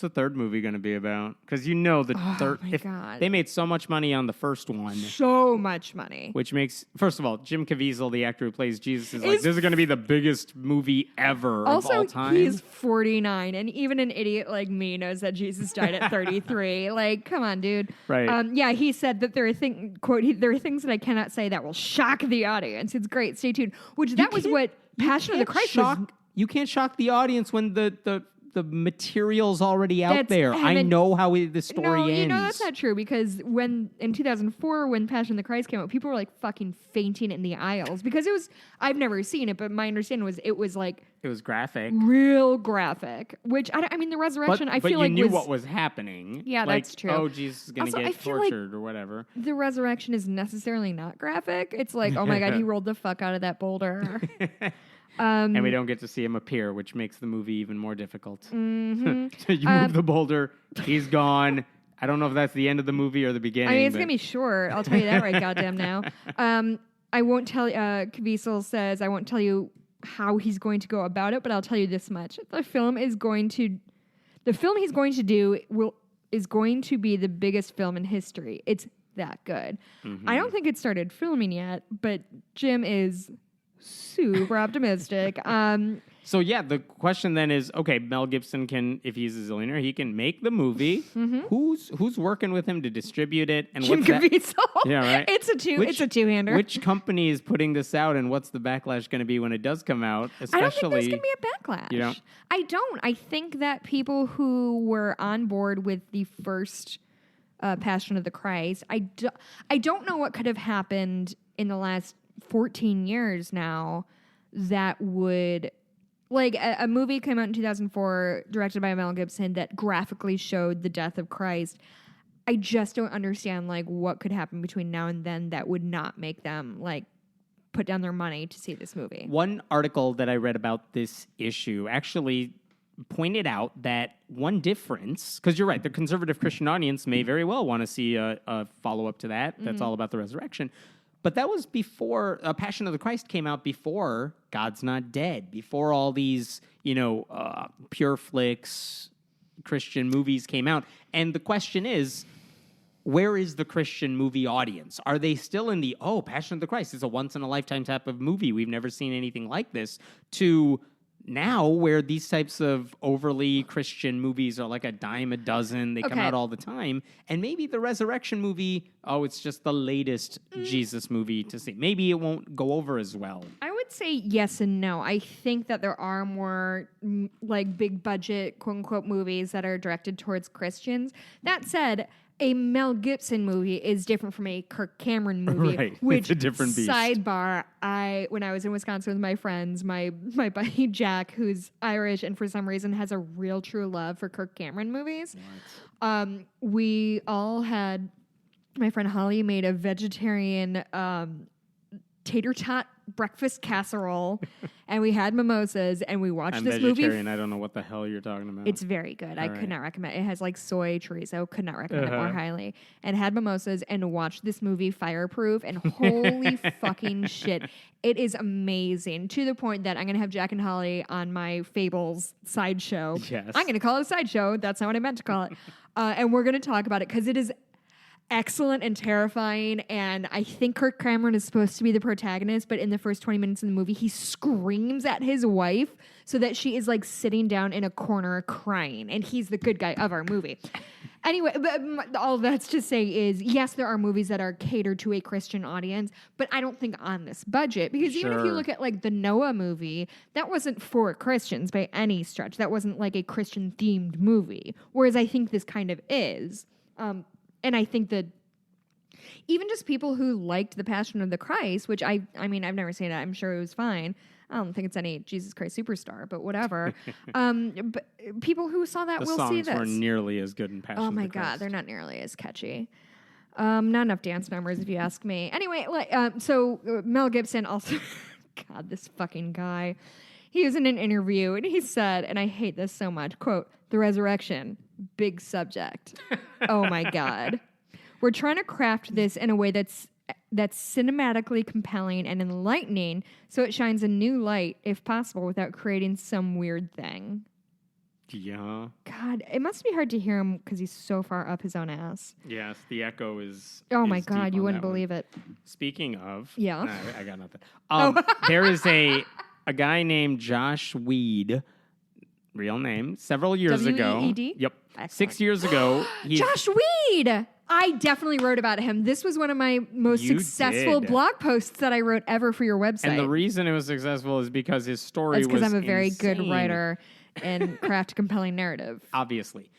third movie going to be about? Because you know the third... God. They made so much money on the first one. So much money. Which makes... First of all, Jim Caviezel, the actor who plays Jesus, is like, this is going to be the biggest movie ever of all time. He's 49, and even an idiot like me knows that Jesus died at 33. Like, come on, dude. Right. Yeah, he said that there are things that I cannot say that will shock the audience. It's great. Stay tuned. Which that was what Passion of the Christ was... You can't shock the audience when the material's already out there. I know how the story ends. You know that's not true because in 2004, when Passion of the Christ came out, people were like fucking fainting in the aisles because I've never seen it, but my understanding was it was graphic. Real graphic, which I mean the resurrection, I feel like you knew what was happening. Yeah, like, that's true. Oh, Jesus is going to get tortured or whatever. The resurrection is necessarily not graphic. It's like, oh my God, he rolled the fuck out of that boulder. And we don't get to see him appear, which makes the movie even more difficult. Mm-hmm. So you move the boulder, he's gone. I don't know if that's the end of the movie or the beginning. I mean, it's going to be short. I'll tell you that right goddamn now. I won't tell Caviezel says, I won't tell you how he's going to go about it, but I'll tell you this much. The film he's going to do is going to be the biggest film in history. It's that good. Mm-hmm. I don't think it started filming yet, but Jim is... super optimistic. So yeah, the question then is, okay, Mel Gibson can, if he's a zillionaire, he can make the movie. Mm-hmm. Who's working with him to distribute it? And Jim Caviezel. Yeah, right. It's a two-hander. Which company is putting this out, and what's the backlash going to be when it does come out? Especially, I don't think there's going to be a backlash. You don't? I don't. I think that people who were on board with the first Passion of the Christ, I don't know what could have happened in the last 14 years now that would, like, a movie came out in 2004 directed by Mel Gibson that graphically showed the death of Christ. I just don't understand, like, what could happen between now and then that would not make them, like, put down their money to see this movie. One article that I read about this issue actually pointed out that one difference, because you're right, the conservative Christian audience may very well want to see a follow-up to that that's all about the resurrection. But that was before Passion of the Christ came out, before God's Not Dead, before all these, pure flicks Christian movies came out. And the question is, where is the Christian movie audience? Are they still in the, Passion of the Christ is a once-in-a-lifetime type of movie, we've never seen anything like this, to now where these types of overly Christian movies are like a dime a dozen, they come out all the time, and maybe the resurrection movie, it's just the latest Jesus movie to see. Maybe it won't go over as well. I would say yes and no. I think that there are more like big budget, quote unquote, movies that are directed towards Christians. That said, a Mel Gibson movie is different from a Kirk Cameron movie, right. which, it's a different beast. Sidebar, when I was in Wisconsin with my friends, my buddy Jack, who's Irish and for some reason has a real true love for Kirk Cameron movies. We all had, my friend Holly made a vegetarian tater tot breakfast casserole, and we had mimosas, and we watched this movie. I'm vegetarian. I don't know what the hell you're talking about. It's very good. I could not recommend it. It has like soy chorizo. Could not recommend it more highly. And had mimosas and watched this movie Fireproof, and holy fucking shit, it is amazing, to the point that I'm going to have Jack and Holly on my Fables sideshow. Yes. I'm going to call it a sideshow. That's not what I meant to call it. And we're going to talk about it because it is excellent and terrifying, and I think Kirk Cameron is supposed to be the protagonist, but in the first 20 minutes of the movie, he screams at his wife so that she is like sitting down in a corner crying, and he's the good guy of our movie. Anyway, but all that's to say is, yes, there are movies that are catered to a Christian audience, but I don't think on this budget, because even if you look at like the Noah movie, that wasn't for Christians by any stretch. That wasn't like a Christian-themed movie, whereas I think this kind of is. And I think that even just people who liked The Passion of the Christ, which I mean, I've never seen it. I'm sure it was fine. I don't think it's any Jesus Christ Superstar, but whatever. But people who saw that will see this. The songs weren't nearly as good in Passion of the Christ. Oh my God, they're not nearly as catchy. Not enough dance numbers, if you ask me. Anyway, so Mel Gibson also, God, this fucking guy. He was in an interview and he said, and I hate this so much, quote, "The resurrection, big subject." Oh my God. We're trying to craft this in a way that's cinematically compelling and enlightening, so it shines a new light, if possible, without creating some weird thing. Yeah. God, it must be hard to hear him because he's so far up his own ass. Yes, the echo is. Oh my God, you wouldn't believe it. Speaking of, yeah, no, I got nothing. There is a guy named Josh Weed, real name, several years ago. W-E-E-D? Yep. Excellent. 6 years ago. Josh Weed! I definitely wrote about him. This was one of my most successful blog posts that I wrote ever for your website. And the reason it was successful is because his story was because I'm a very insane. good writer and craft compelling narrative. Obviously.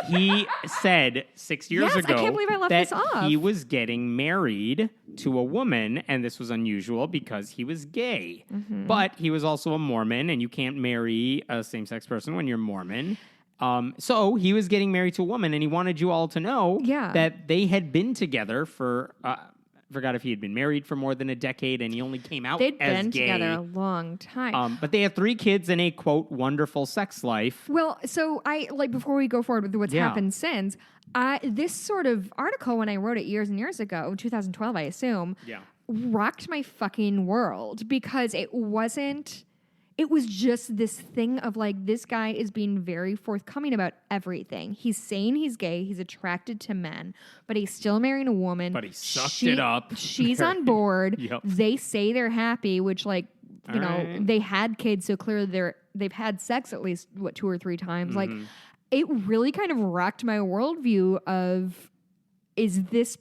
He said 6 years ago I can't believe I left that this off. he was getting married to a woman, and this was unusual because he was gay. Mm-hmm. But he was also a Mormon, and you can't marry a same-sex person when you're Mormon. So he was getting married to a woman, and he wanted you all to know that they had been together for... forgot if he had been married for more than a decade, and he only came out as gay. They'd been together a long time. But they had 3 kids and a, quote, wonderful sex life. Well, so before we go forward with what's happened since, this sort of article, when I wrote it years and years ago, 2012, I assume, rocked my fucking world, because it was just this thing of like, this guy is being very forthcoming about everything. He's saying he's gay, he's attracted to men, but he's still marrying a woman. But he sucked it up. She's on board. Yep. They say they're happy, which they had kids, so clearly they've had sex at least 2 or 3 times. Mm-hmm. Like, it really kind of rocked my worldview of, is this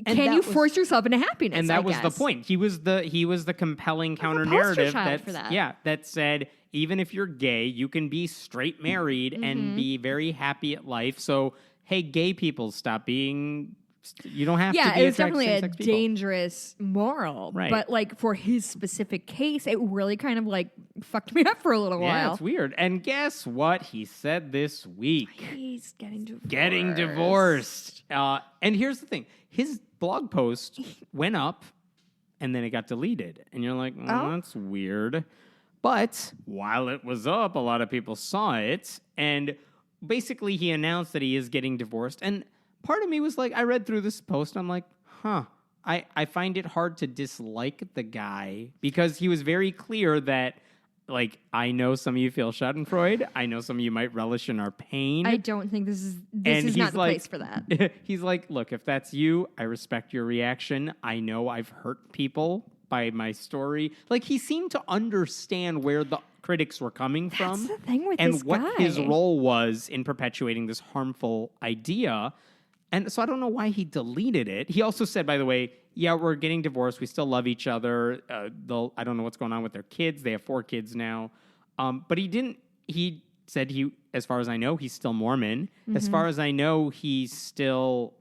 can you force yourself into happiness? And that was the point. He was the compelling counter narrative that said, even if you're gay, you can be straight married and be very happy at life. So, hey, gay people, stop being You don't have to Yeah, be it was attracted to definitely a same-sex people. dangerous moral. Right. But like for his specific case, it really kind of like fucked me up for a little Yeah, while. it's weird. And guess what he said this week? He's getting divorced. Getting divorced. And here's the thing. His blog post went up and then it got deleted. And you're like, that's weird. But while it was up, a lot of people saw it. And basically he announced that he is getting divorced. And part of me was like, I read through this post and I'm like, I find it hard to dislike the guy because he was very clear that, like, I know some of you feel schadenfreude. I know some of you might relish in our pain. I don't think this is not the place for that. He's like, look, if that's you, I respect your reaction. I know I've hurt people by my story. Like, he seemed to understand where the critics were coming from. That's the thing with and this what guy. his role was in perpetuating this harmful idea. And so I don't know why he deleted it. He also said, by the way, yeah, we're getting divorced. We still love each other. I don't know what's going on with their kids. They have 4 kids now. But he said as far as I know, he's still Mormon. Mm-hmm. As far as I know, he still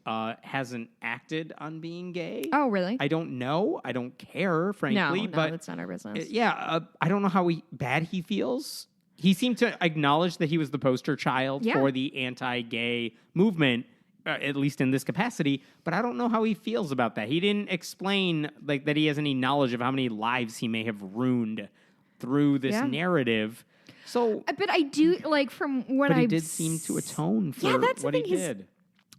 hasn't acted on being gay. Oh, really? I don't know. I don't care, frankly. No, but that's not our business. I don't know how bad he feels. He seemed to acknowledge that he was the poster child for the anti-gay movement, at least in this capacity, but I don't know how he feels about that. He didn't explain like that he has any knowledge of how many lives he may have ruined through this narrative. So, but I do like from what he did seem to atone for what he did.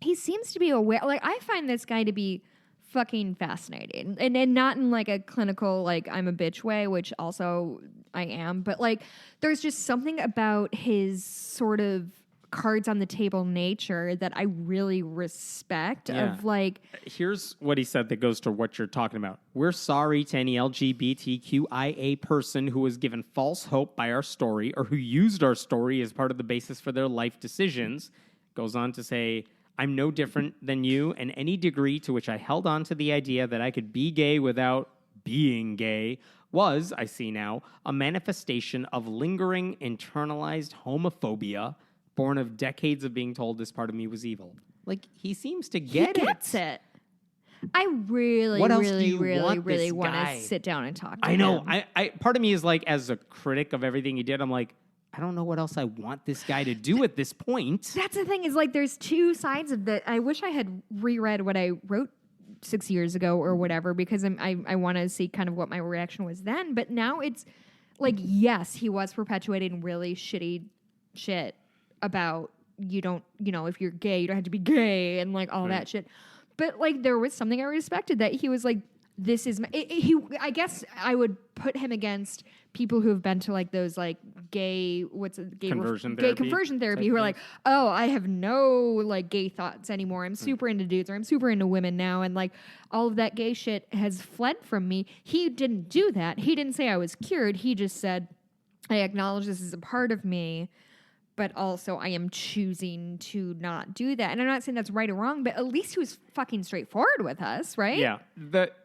He seems to be aware. Like I find this guy to be fucking fascinating, and not in like a clinical like I'm a bitch way, which also I am, but like there's just something about his sort of cards on the table nature that I really respect of like. Here's what he said that goes to what you're talking about. We're sorry to any LGBTQIA person who was given false hope by our story or who used our story as part of the basis for their life decisions. Goes on to say, I'm no different than you, and any degree to which I held on to the idea that I could be gay without being gay was, I see now, a manifestation of lingering internalized homophobia born of decades of being told this part of me was evil. Like, he seems to get he gets it. I really, what else really, do you want really this want guy? to sit down and talk to I know. him. I part of me is like, as a critic of everything he did, I'm like, I don't know what else I want this guy to do at this point. That's the thing is like there's two sides of that. I wish I had reread what I wrote 6 years ago or whatever because I want to see kind of what my reaction was then. But now it's like, yes, he was perpetuating really shitty shit about if you're gay, you don't have to be gay and like all that shit. But like there was something I respected that he was like, this is I guess I would put him against people who have been to like those like gay conversion therapy who are like, oh, I have no like gay thoughts anymore. I'm super into dudes or I'm super into women now, and like all of that gay shit has fled from me. He didn't do that. He didn't say I was cured. He just said, I acknowledge this is a part of me, but also I am choosing to not do that. And I'm not saying that's right or wrong, but at least he was fucking straightforward with us, right? Yeah.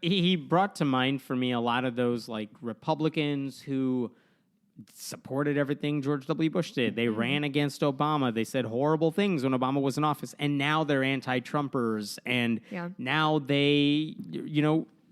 He brought to mind for me a lot of those like Republicans who supported everything George W. Bush did. They ran against Obama. They said horrible things when Obama was in office. And now they're anti-Trumpers. And now they,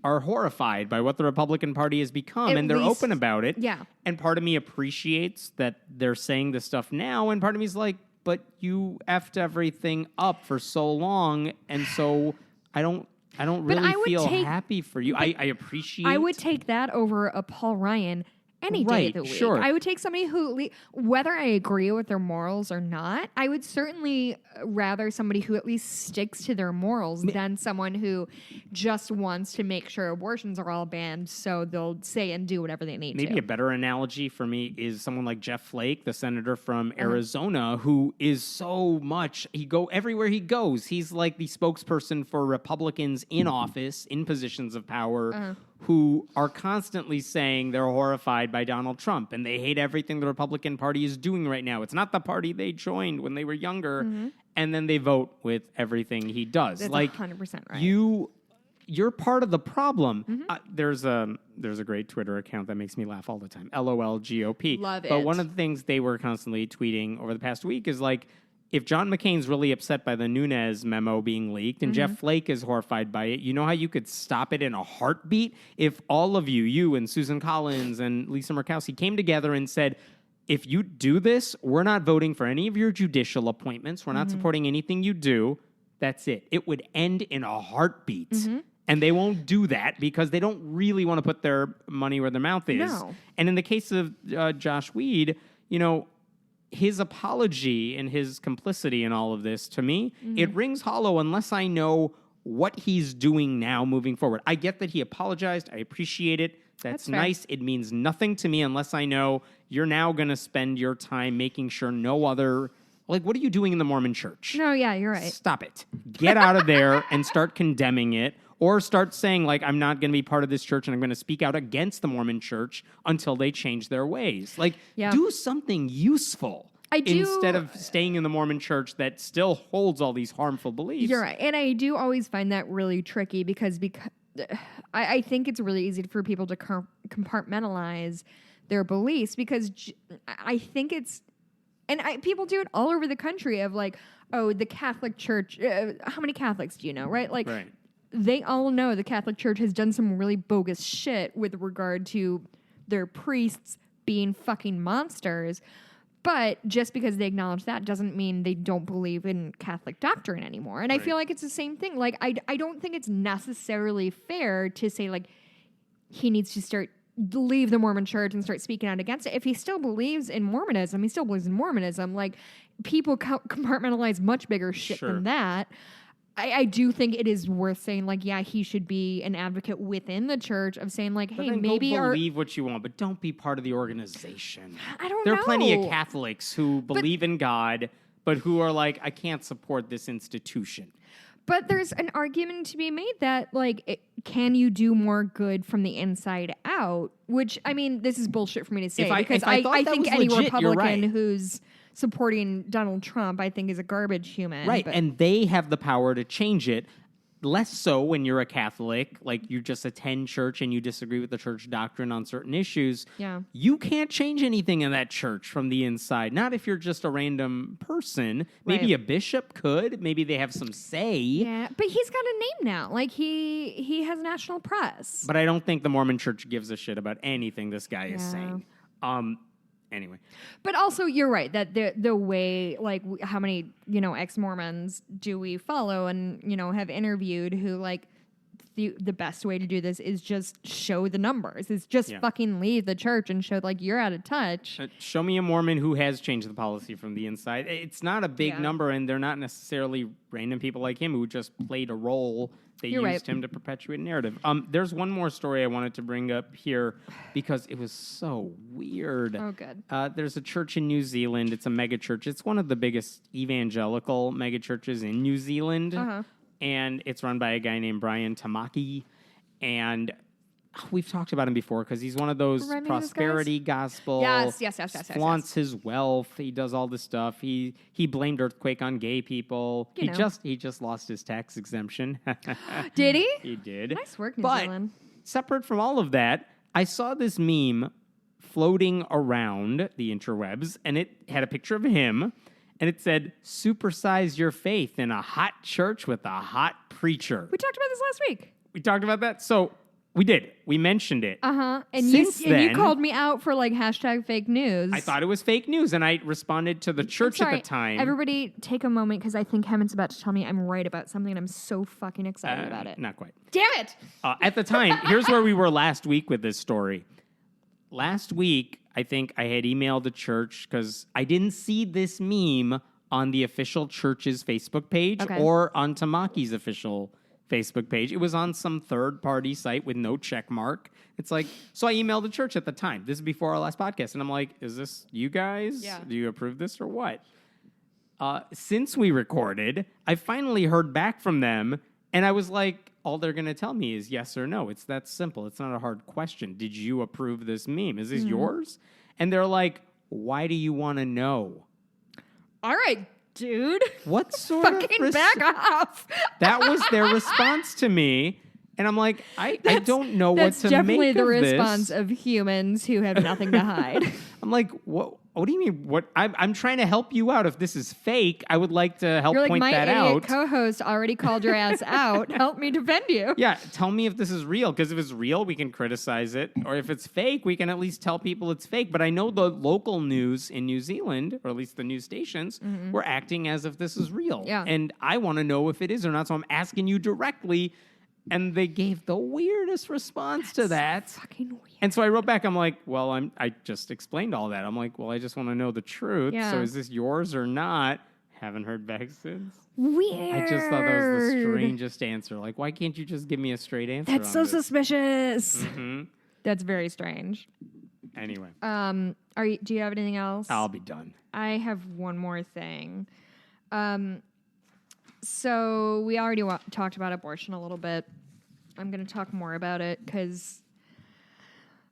are horrified by what the Republican Party has become, and they're open about it. Yeah. And part of me appreciates that they're saying this stuff now, and part of me is like, but you effed everything up for so long, and so I don't really feel happy for you. I appreciate. I would take that over a Paul Ryan any day of the week. Sure. I would take somebody who, whether I agree with their morals or not, I would certainly rather somebody who at least sticks to their morals than someone who just wants to make sure abortions are all banned so they'll say and do whatever they need to. Maybe a better analogy for me is someone like Jeff Flake, the senator from Arizona, who is so much, everywhere he goes, he's like the spokesperson for Republicans in office, in positions of power, who are constantly saying they're horrified by Donald Trump and they hate everything the Republican Party is doing right now. It's not the party they joined when they were younger. And then they vote with everything he does. That's like 100% right. You're part of the problem. There's a great Twitter account that makes me laugh all the time. LOL GOP. Love it. But one of the things they were constantly tweeting over the past week is like, if John McCain's really upset by the Nunes memo being leaked and Jeff Flake is horrified by it, you know how you could stop it in a heartbeat? If all of you and Susan Collins and Lisa Murkowski came together and said, if you do this, we're not voting for any of your judicial appointments. We're not supporting anything you do. That's it. It would end in a heartbeat. And they won't do that because they don't really want to put their money where their mouth is. No. And in the case of Josh Weed, you know, his apology and his complicity in all of this, to me, it rings hollow unless I know what he's doing now moving forward. I get that he apologized. I appreciate it. That's nice. It means nothing to me unless I know you're now going to spend your time making sure no other... Like, what are you doing in the Mormon church? No, yeah, you're right. Stop it. Get out of there and start condemning it. Or start saying, like, I'm not going to be part of this church and I'm going to speak out against the Mormon church until they change their ways. Like, do something useful instead of staying in the Mormon church that still holds all these harmful beliefs. You're right. And I do always find that really tricky because I think it's really easy for people to compartmentalize their beliefs because I think it's... And people do it all over the country of like, oh, the Catholic Church, how many Catholics do you know, right? Like, they all know the Catholic Church has done some really bogus shit with regard to their priests being fucking monsters. But just because they acknowledge that doesn't mean they don't believe in Catholic doctrine anymore. And I feel like it's the same thing. Like, I don't think it's necessarily fair to say, like, he needs to leave the Mormon church and start speaking out against it. If he still believes in Mormonism, like, people compartmentalize much bigger shit than that. I do think it is worth saying, like, yeah, he should be an advocate within the church of saying, like, hey, maybe believe what you want, but don't be part of the organization. I don't know. There are plenty of Catholics who believe in God, but who are like, I can't support this institution. But there's an argument to be made that, like, can you do more good from the inside out? Which, I mean, this is bullshit for me to say because I think any legit, Republican who's supporting Donald Trump, I think, is a garbage human. Right, and they have the power to change it. Less so when you're a Catholic, like you just attend church and you disagree with the church doctrine on certain issues. Yeah. You can't change anything in that church from the inside. Not if you're just a random person. Maybe a bishop could. Maybe they have some say. Yeah, but he's got a name now. Like, he has national press. But I don't think the Mormon church gives a shit about anything this guy is saying. Anyway. But also, you're right, that the way, like, how many, ex-Mormons do we follow and, have interviewed who, like, the best way to do this is just show the numbers. Is just fucking leave the church and show, like, you're out of touch. Show me a Mormon who has changed the policy from the inside. It's not a big number, and they're not necessarily random people like him who just played a role. They used him to perpetuate a narrative. There's one more story I wanted to bring up here because it was so weird. Oh, good. There's a church in New Zealand. It's a mega church. It's one of the biggest evangelical mega churches in New Zealand. And it's run by a guy named Brian Tamaki. And we've talked about him before because he's one of those prosperity gospel. Yes. Flaunts his wealth. He does all this stuff. He blamed earthquake on gay people. He just lost his tax exemption. Did he? He did. Nice work, New Zealand. Separate from all of that, I saw this meme floating around the interwebs, and it had a picture of him. And it said, supersize your faith in a hot church with a hot preacher. We talked about this last week. We talked about that? So we did. We mentioned it. And you called me out for, like, hashtag fake news. I thought it was fake news, and I responded to the church at the time. Everybody take a moment because I think Kevin's about to tell me I'm right about something, and I'm so fucking excited about it. Not quite. Damn it! At the time, here's where we were last week with this story. Last week, I think I had emailed the church because I didn't see this meme on the official church's Facebook page or on Tamaki's official Facebook page. It was on some third-party site with no check mark. It's like, so I emailed the church at the time. This is before our last podcast. And I'm like, is this you guys? Yeah. Do you approve this or what? Since we recorded, I finally heard back from them. And I was like, all they're going to tell me is yes or no. It's that simple. It's not a hard question. Did you approve this meme? Is this yours? And they're like, why do you want to know? All right, dude. What sort of... Fucking back off. That was their response to me. And I'm like, I don't know what to make of this. That's definitely the response of humans who have nothing to hide. I'm like, what? What do you mean? What I'm trying to help you out. If this is fake, I would like to help You're like, point my that idiot out. co-host already called your ass out. Help me defend you. Yeah, tell me if this is real, because if it's real, we can criticize it. Or if it's fake, we can at least tell people it's fake. But I know the local news in New Zealand, or at least the news stations, were acting as if this is real. Yeah. And I want to know if it is or not, so I'm asking you directly. And they gave the weirdest response to that. Fucking weird. And so I wrote back, I'm like, well, I just explained all that. I'm like, well, I just want to know the truth. Yeah. So is this yours or not? Haven't heard back since. Weird. I just thought that was the strangest answer. Like, why can't you just give me a straight answer? That's so on this? suspicious. Mhm. That's very strange. Anyway, Do you have anything else? I'll be done. I have one more thing. So we already talked about abortion a little bit. I'm going to talk more about it because,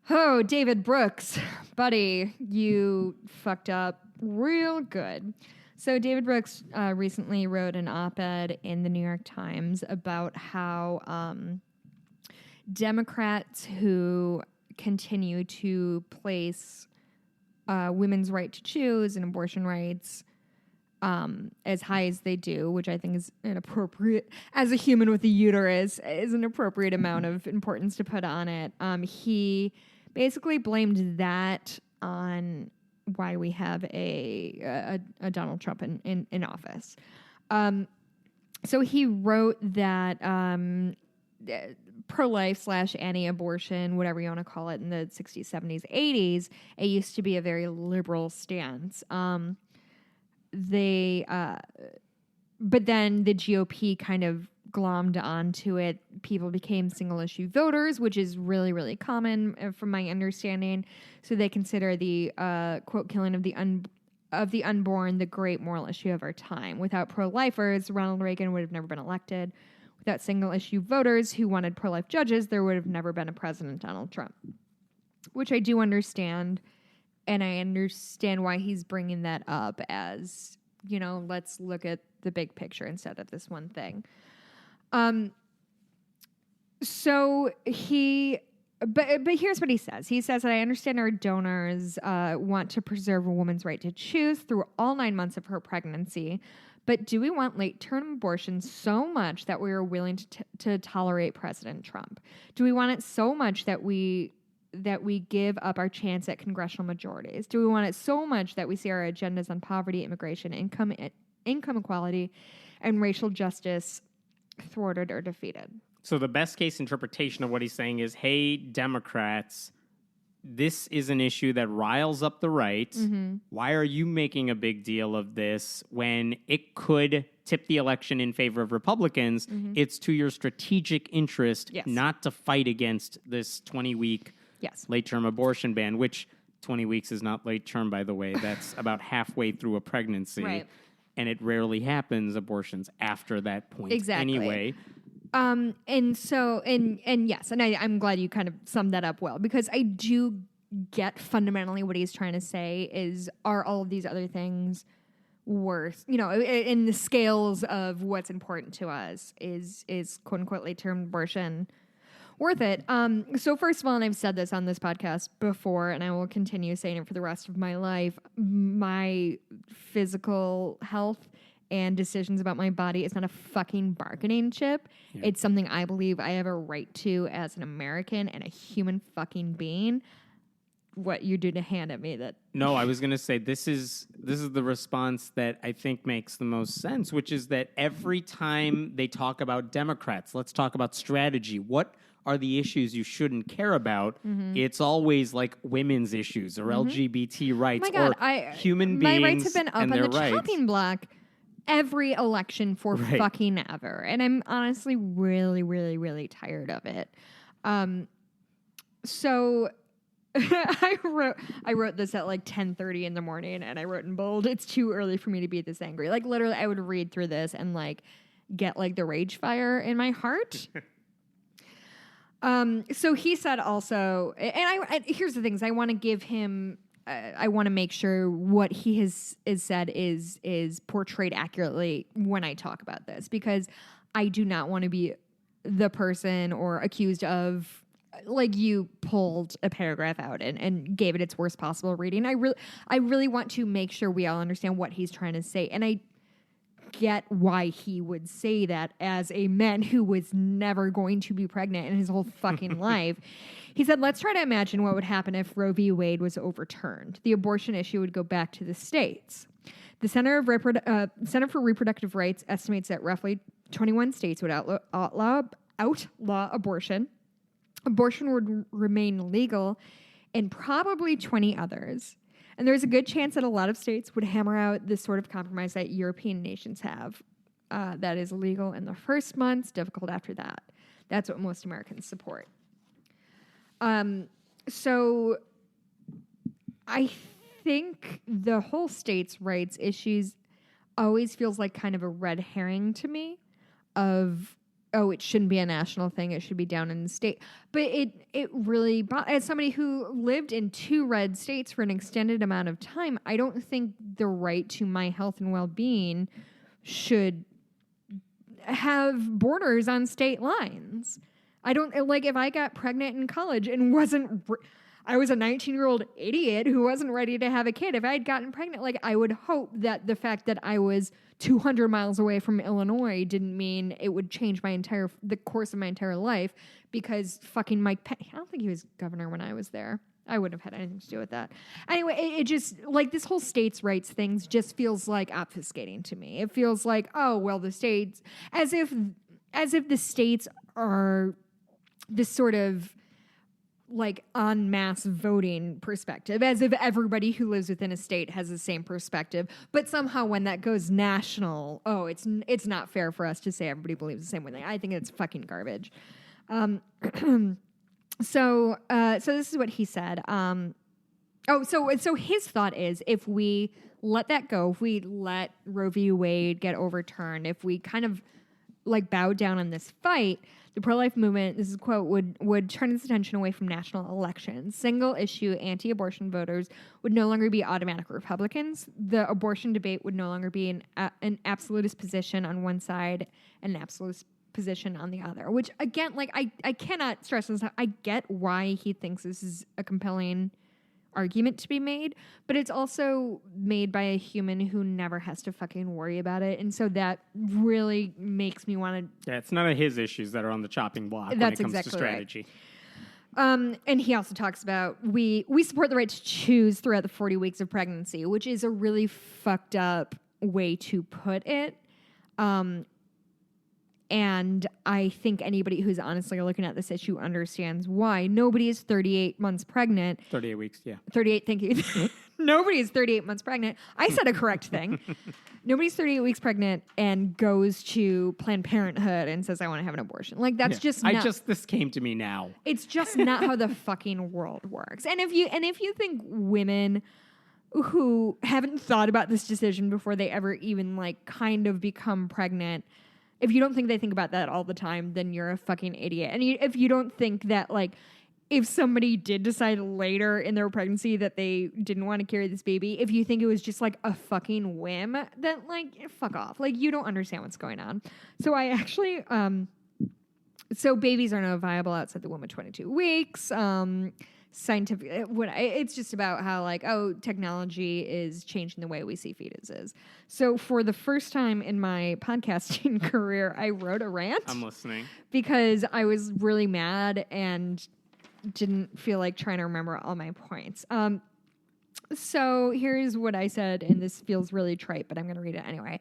David Brooks, buddy, you fucked up real good. So David Brooks recently wrote an op-ed in the New York Times about how Democrats who continue to place women's right to choose and abortion rights as high as they do, which I think is an appropriate, as a human with a uterus, is an appropriate amount of importance to put on it. He basically blamed that on why we have a Donald Trump in office. So he wrote that pro-life / anti-abortion, whatever you want to call it, in the 60s, 70s, 80s, it used to be a very liberal stance. But then the GOP kind of glommed onto it. People became single-issue voters, which is really, really common from my understanding. So they consider the quote killing of the unborn the great moral issue of our time. Without pro-lifers, Ronald Reagan would have never been elected. Without single-issue voters who wanted pro-life judges, there would have never been a President Donald Trump, which I do understand. And I understand why he's bringing that up as, let's look at the big picture instead of this one thing. So but here's what he says. He says that I understand our donors want to preserve a woman's right to choose through all 9 months of her pregnancy. But do we want late-term abortion so much that we are willing to tolerate President Trump? Do we want it so much that we give up our chance at congressional majorities? Do we want it so much that we see our agendas on poverty, immigration, income equality, and racial justice thwarted or defeated? So the best case interpretation of what he's saying is, hey, Democrats, this is an issue that riles up the right. Mm-hmm. Why are you making a big deal of this when it could tip the election in favor of Republicans? Mm-hmm. It's to your strategic interest not to fight against this 20-week late-term abortion ban, which 20 weeks is not late-term, by the way. That's about halfway through a pregnancy. Right. And it rarely happens, abortions, after that point anyway. And I'm glad you kind of summed that up well, because I do get fundamentally what he's trying to say is, are all of these other things worth, in the scales of what's important to us, is quote unquote late-term abortion worth it? So first of all, and I've said this on this podcast before, and I will continue saying it for the rest of my life, my physical health and decisions about my body is not a fucking bargaining chip. Yeah. It's something I believe I have a right to as an American and a human fucking being. What you do to hand at me that... No, I was going to say this is the response that I think makes the most sense, which is that every time they talk about Democrats, let's talk about strategy. What are the issues you shouldn't care about? Mm-hmm. It's always like women's issues or LGBT rights or human beings. My rights have been up on the chopping block every election for fucking ever. And I'm honestly really, really, really tired of it. So I wrote this at like 10:30 in the morning, and I wrote in bold, it's too early for me to be this angry. Like literally I would read through this and like get like the rage fire in my heart. So he said also, and here's the things I want to give him. I want to make sure what he has said is portrayed accurately when I talk about this, because I do not want to be the person or accused of like you pulled a paragraph out and gave it its worst possible reading. I really want to make sure we all understand what he's trying to say. And I get why he would say that as a man who was never going to be pregnant in his whole fucking life. He said, let's try to imagine what would happen if Roe v. Wade was overturned. The abortion issue would go back to the states. The Center for Reproductive Rights estimates that roughly 21 states would outlaw abortion. Abortion would remain legal in probably 20 others. And there's a good chance that a lot of states would hammer out this sort of compromise that European nations have. That is illegal in the first months, difficult after that. That's what most Americans support. So I think the whole states' rights issues always feels like kind of a red herring to me of, oh, it shouldn't be a national thing. It should be down in the state. But it really, as somebody who lived in 2 red states for an extended amount of time, I don't think the right to my health and well-being should have borders on state lines. I don't, like, if I got pregnant in college and I was a 19-year-old idiot who wasn't ready to have a kid. If I had gotten pregnant, like, I would hope that the fact that I was 200 miles away from Illinois didn't mean it would change the course of my entire life, because fucking Mike Pence, I don't think he was governor when I was there. I wouldn't have had anything to do with that. Anyway, it just, like, this whole states' rights things just feels like obfuscating to me. It feels like, oh, well, the states, as if the states are this sort of, like, en masse voting perspective, as if everybody who lives within a state has the same perspective. But somehow when that goes national, oh, it's not fair for us to say everybody believes the same way. I think it's fucking garbage. So this is what he said. So his thought is, if we let that go, if we let Roe v. Wade get overturned, if we kind of, like, bow down on this fight, the pro-life movement, this is a quote, would turn its attention away from national elections. Single-issue anti-abortion voters would no longer be automatic Republicans. The abortion debate would no longer be an absolutist position on one side and an absolutist position on the other. Which, again, like, I cannot stress this. I get why he thinks this is a compelling argument to be made, but it's also made by a human who never has to fucking worry about it, and so that really makes me want to. Yeah, it's none of his issues that are on the chopping block when it comes to strategy. Right. And he also talks about we support the right to choose throughout the 40 weeks of pregnancy, which is a really fucked up way to put it. And I think anybody who's honestly looking at this issue understands why. Nobody is 38 months pregnant. 38 weeks, yeah. 38, thank you. Nobody is 38 months pregnant. I said a correct thing. Nobody's 38 weeks pregnant and goes to Planned Parenthood and says, I want to have an abortion. Like, that's just not... this came to me now. It's just not how the fucking world works. And if you think women who haven't thought about this decision before they ever even, like, kind of become pregnant... If you don't think they think about that all the time, then you're a fucking idiot. And if you don't think that, like, if somebody did decide later in their pregnancy that they didn't want to carry this baby, if you think it was just, like, a fucking whim, then, like, fuck off. Like, you don't understand what's going on. So I actually, so babies are not viable outside the womb at 22 weeks. Scientific, it's just about how, like, oh, technology is changing the way we see fetuses. So for the first time in my podcasting career, I wrote a rant. I'm listening. Because I was really mad and didn't feel like trying to remember all my points. So here's what I said, and this feels really trite, but I'm going to read it anyway.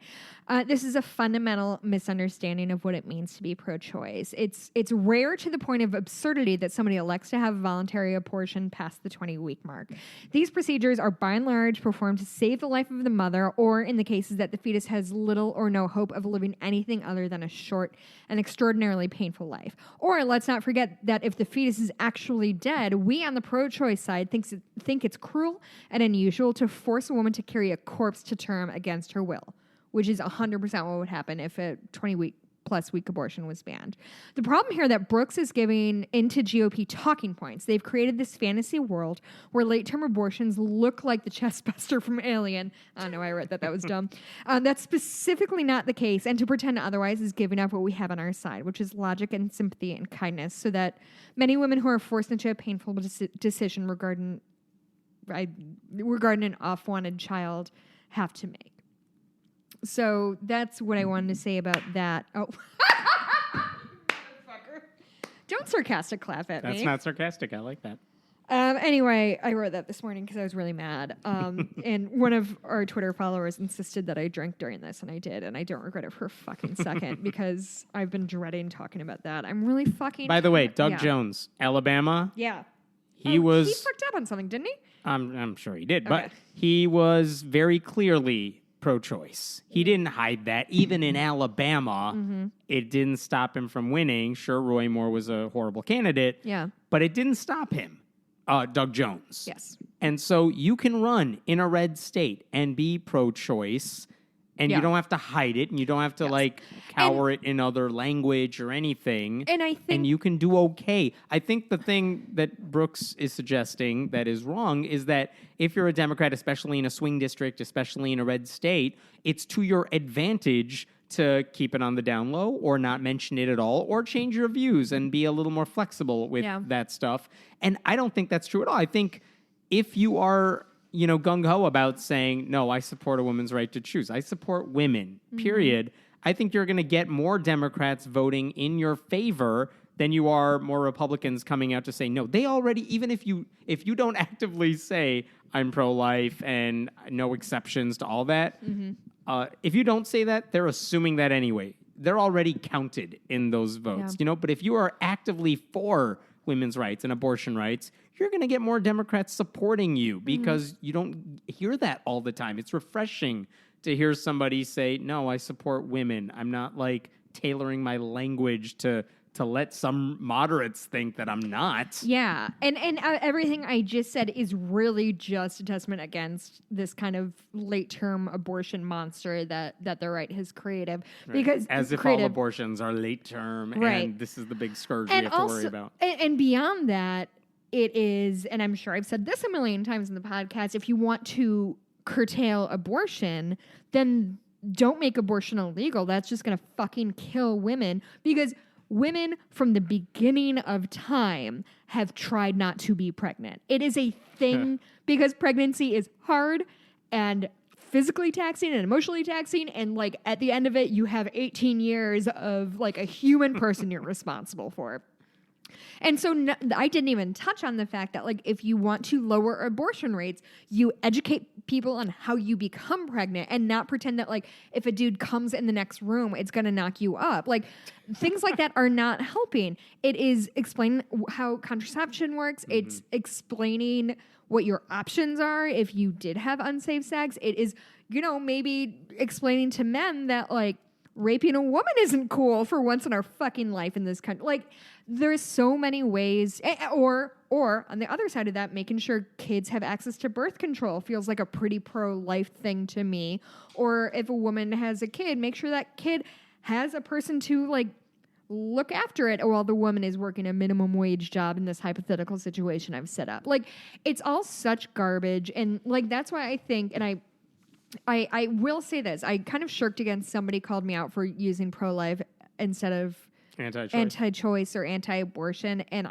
This is a fundamental misunderstanding of what it means to be pro-choice. It's rare to the point of absurdity that somebody elects to have voluntary abortion past the 20-week mark. These procedures are by and large performed to save the life of the mother, or in the cases that the fetus has little or no hope of living anything other than a short and extraordinarily painful life. Or let's not forget that if the fetus is actually dead, we on the pro-choice side think it's cruel and unusual to force a woman to carry a corpse to term against her will, which is 100% what would happen if a 20-week plus week abortion was banned. The problem here that Brooks is giving into GOP talking points. They've created this fantasy world where late-term abortions look like the chest buster from Alien. I know I read that. That was dumb. That's specifically not the case. And to pretend otherwise is giving up what we have on our side, which is logic and sympathy and kindness, so that many women who are forced into a painful decision regarding an off-wanted child have to make. So that's what I wanted to say about that. Oh. Don't sarcastic clap at me. That's not sarcastic. I like that. Anyway, I wrote that this morning because I was really mad. And one of our Twitter followers insisted that I drink during this, and I did, and I don't regret it for a fucking second because I've been dreading talking about that. I'm really fucking... By the way, Doug Jones, Alabama. Yeah. He fucked up on something, didn't he? I'm sure he did, Okay. but he was very clearly pro-choice. He didn't hide that. Even in Alabama, it didn't stop him from winning. Sure, Roy Moore was a horrible candidate, but it didn't stop him. Doug Jones. Yes. And so you can run in a red state and be pro-choice, and you don't have to hide it, and you don't have to cower it in other language or anything. And I think... And you can do okay. I think the thing that Brooks is suggesting that is wrong is that if you're a Democrat, especially in a swing district, especially in a red state, it's to your advantage to keep it on the down low or not mention it at all or change your views and be a little more flexible with that stuff. And I don't think that's true at all. I think if you are, gung-ho about saying, no, I support a woman's right to choose, I support women, period, I think you're going to get more Democrats voting in your favor than you are more Republicans coming out to say, no, they already, even if you don't actively say, I'm pro-life and no exceptions to all that, if you don't say that, they're assuming that anyway. They're already counted in those votes, But if you are actively for women's rights and abortion rights, you're going to get more Democrats supporting you because you don't hear that all the time. It's refreshing to hear somebody say, no, I support women. I'm not tailoring my language to let some moderates think that I'm not. Yeah. And everything I just said is really just a testament against this kind of late-term abortion monster that the right has created. Right. Because as if all abortions are late-term and this is the big scourge we have to worry about. And beyond that, it is, and I'm sure I've said this a million times in the podcast, if you want to curtail abortion, then don't make abortion illegal. That's just going to fucking kill women because women from the beginning of time have tried not to be pregnant. It is a thing because pregnancy is hard and physically taxing and emotionally taxing. And at the end of it, you have 18 years of a human person you're responsible for. And so I didn't even touch on the fact that if you want to lower abortion rates, you educate people on how you become pregnant and not pretend that if a dude comes in the next room, it's going to knock you up. Things like that are not helping. It is explaining how contraception works. It's explaining what your options are if you did have unsafe sex. It is, maybe explaining to men that raping a woman isn't cool for once in our fucking life in this country. There's so many ways, or on the other side of that, making sure kids have access to birth control feels like a pretty pro-life thing to me. Or if a woman has a kid, make sure that kid has a person to look after it while the woman is working a minimum wage job in this hypothetical situation I've set up. It's all such garbage. And that's why I think, and I will say this. I kind of shirked against somebody called me out for using pro-life instead of anti-choice or anti-abortion. And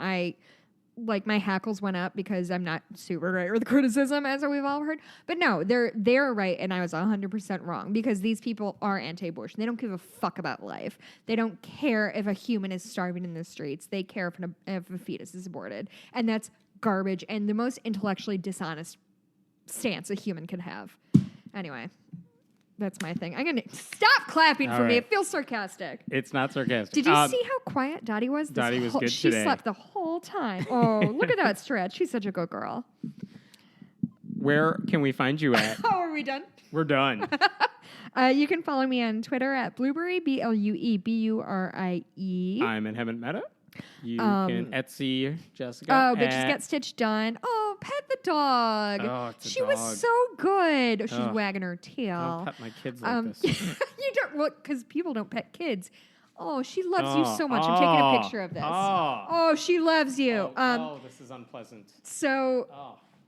my hackles went up because I'm not super right with criticism, as we've all heard. But no, they're right, and I was 100% wrong because these people are anti-abortion. They don't give a fuck about life. They don't care if a human is starving in the streets. They care if a fetus is aborted. And that's garbage and the most intellectually dishonest stance a human could have. Anyway, that's my thing. I'm going to stop clapping for me. It feels sarcastic. It's not sarcastic. Did you see how quiet Dottie was? Dottie was good she today. She slept the whole time. Oh, look at that stretch. She's such a good girl. Where can we find you at? Oh, are we done? We're done. You can follow me on Twitter at Blueberry, BLUEBURIE. I'm in Heaven Meta. You can Etsy Jessica. Oh, Bitches Get Stitched Done. Oh, pet the dog. Oh, it's a she dog. was so good. She's wagging her tail. I don't pet my kids like this. You don't, because people don't pet kids. Oh, she loves you so much. I'm taking a picture of this. Oh, she loves you. This is unpleasant. So,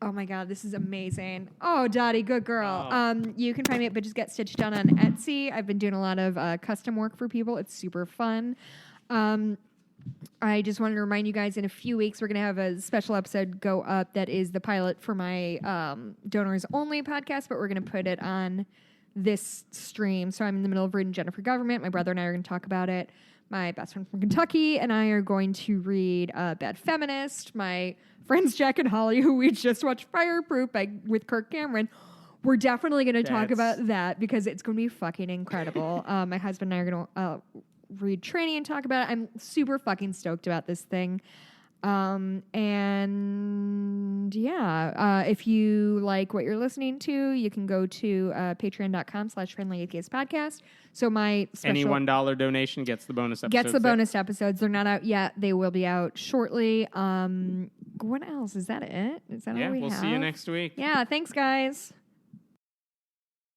oh my God, this is amazing. Oh, Dottie, good girl. You can find me at Bitches Get Stitched Done on Etsy. I've been doing a lot of custom work for people. It's super fun. I just wanted to remind you guys, in a few weeks, we're going to have a special episode go up that is the pilot for my Donors Only podcast, but we're going to put it on this stream. So I'm in the middle of reading Jennifer Government. My brother and I are going to talk about it. My best friend from Kentucky and I are going to read Bad Feminist. My friends Jack and Holly, who we just watched Fireproof with Kirk Cameron, we're definitely going to talk about that because it's going to be fucking incredible. My husband and I are going to read Tranny and talk about it. I'm super fucking stoked about this thing. And yeah, if you like what you're listening to, you can go to patreon.com/friendlyatheistpodcast. So my any $1 donation gets the bonus episodes. Gets the bonus episodes. They're not out yet. They will be out shortly. What else? Is that it? Is that all we have? Yeah, we'll see you next week. Yeah, thanks guys.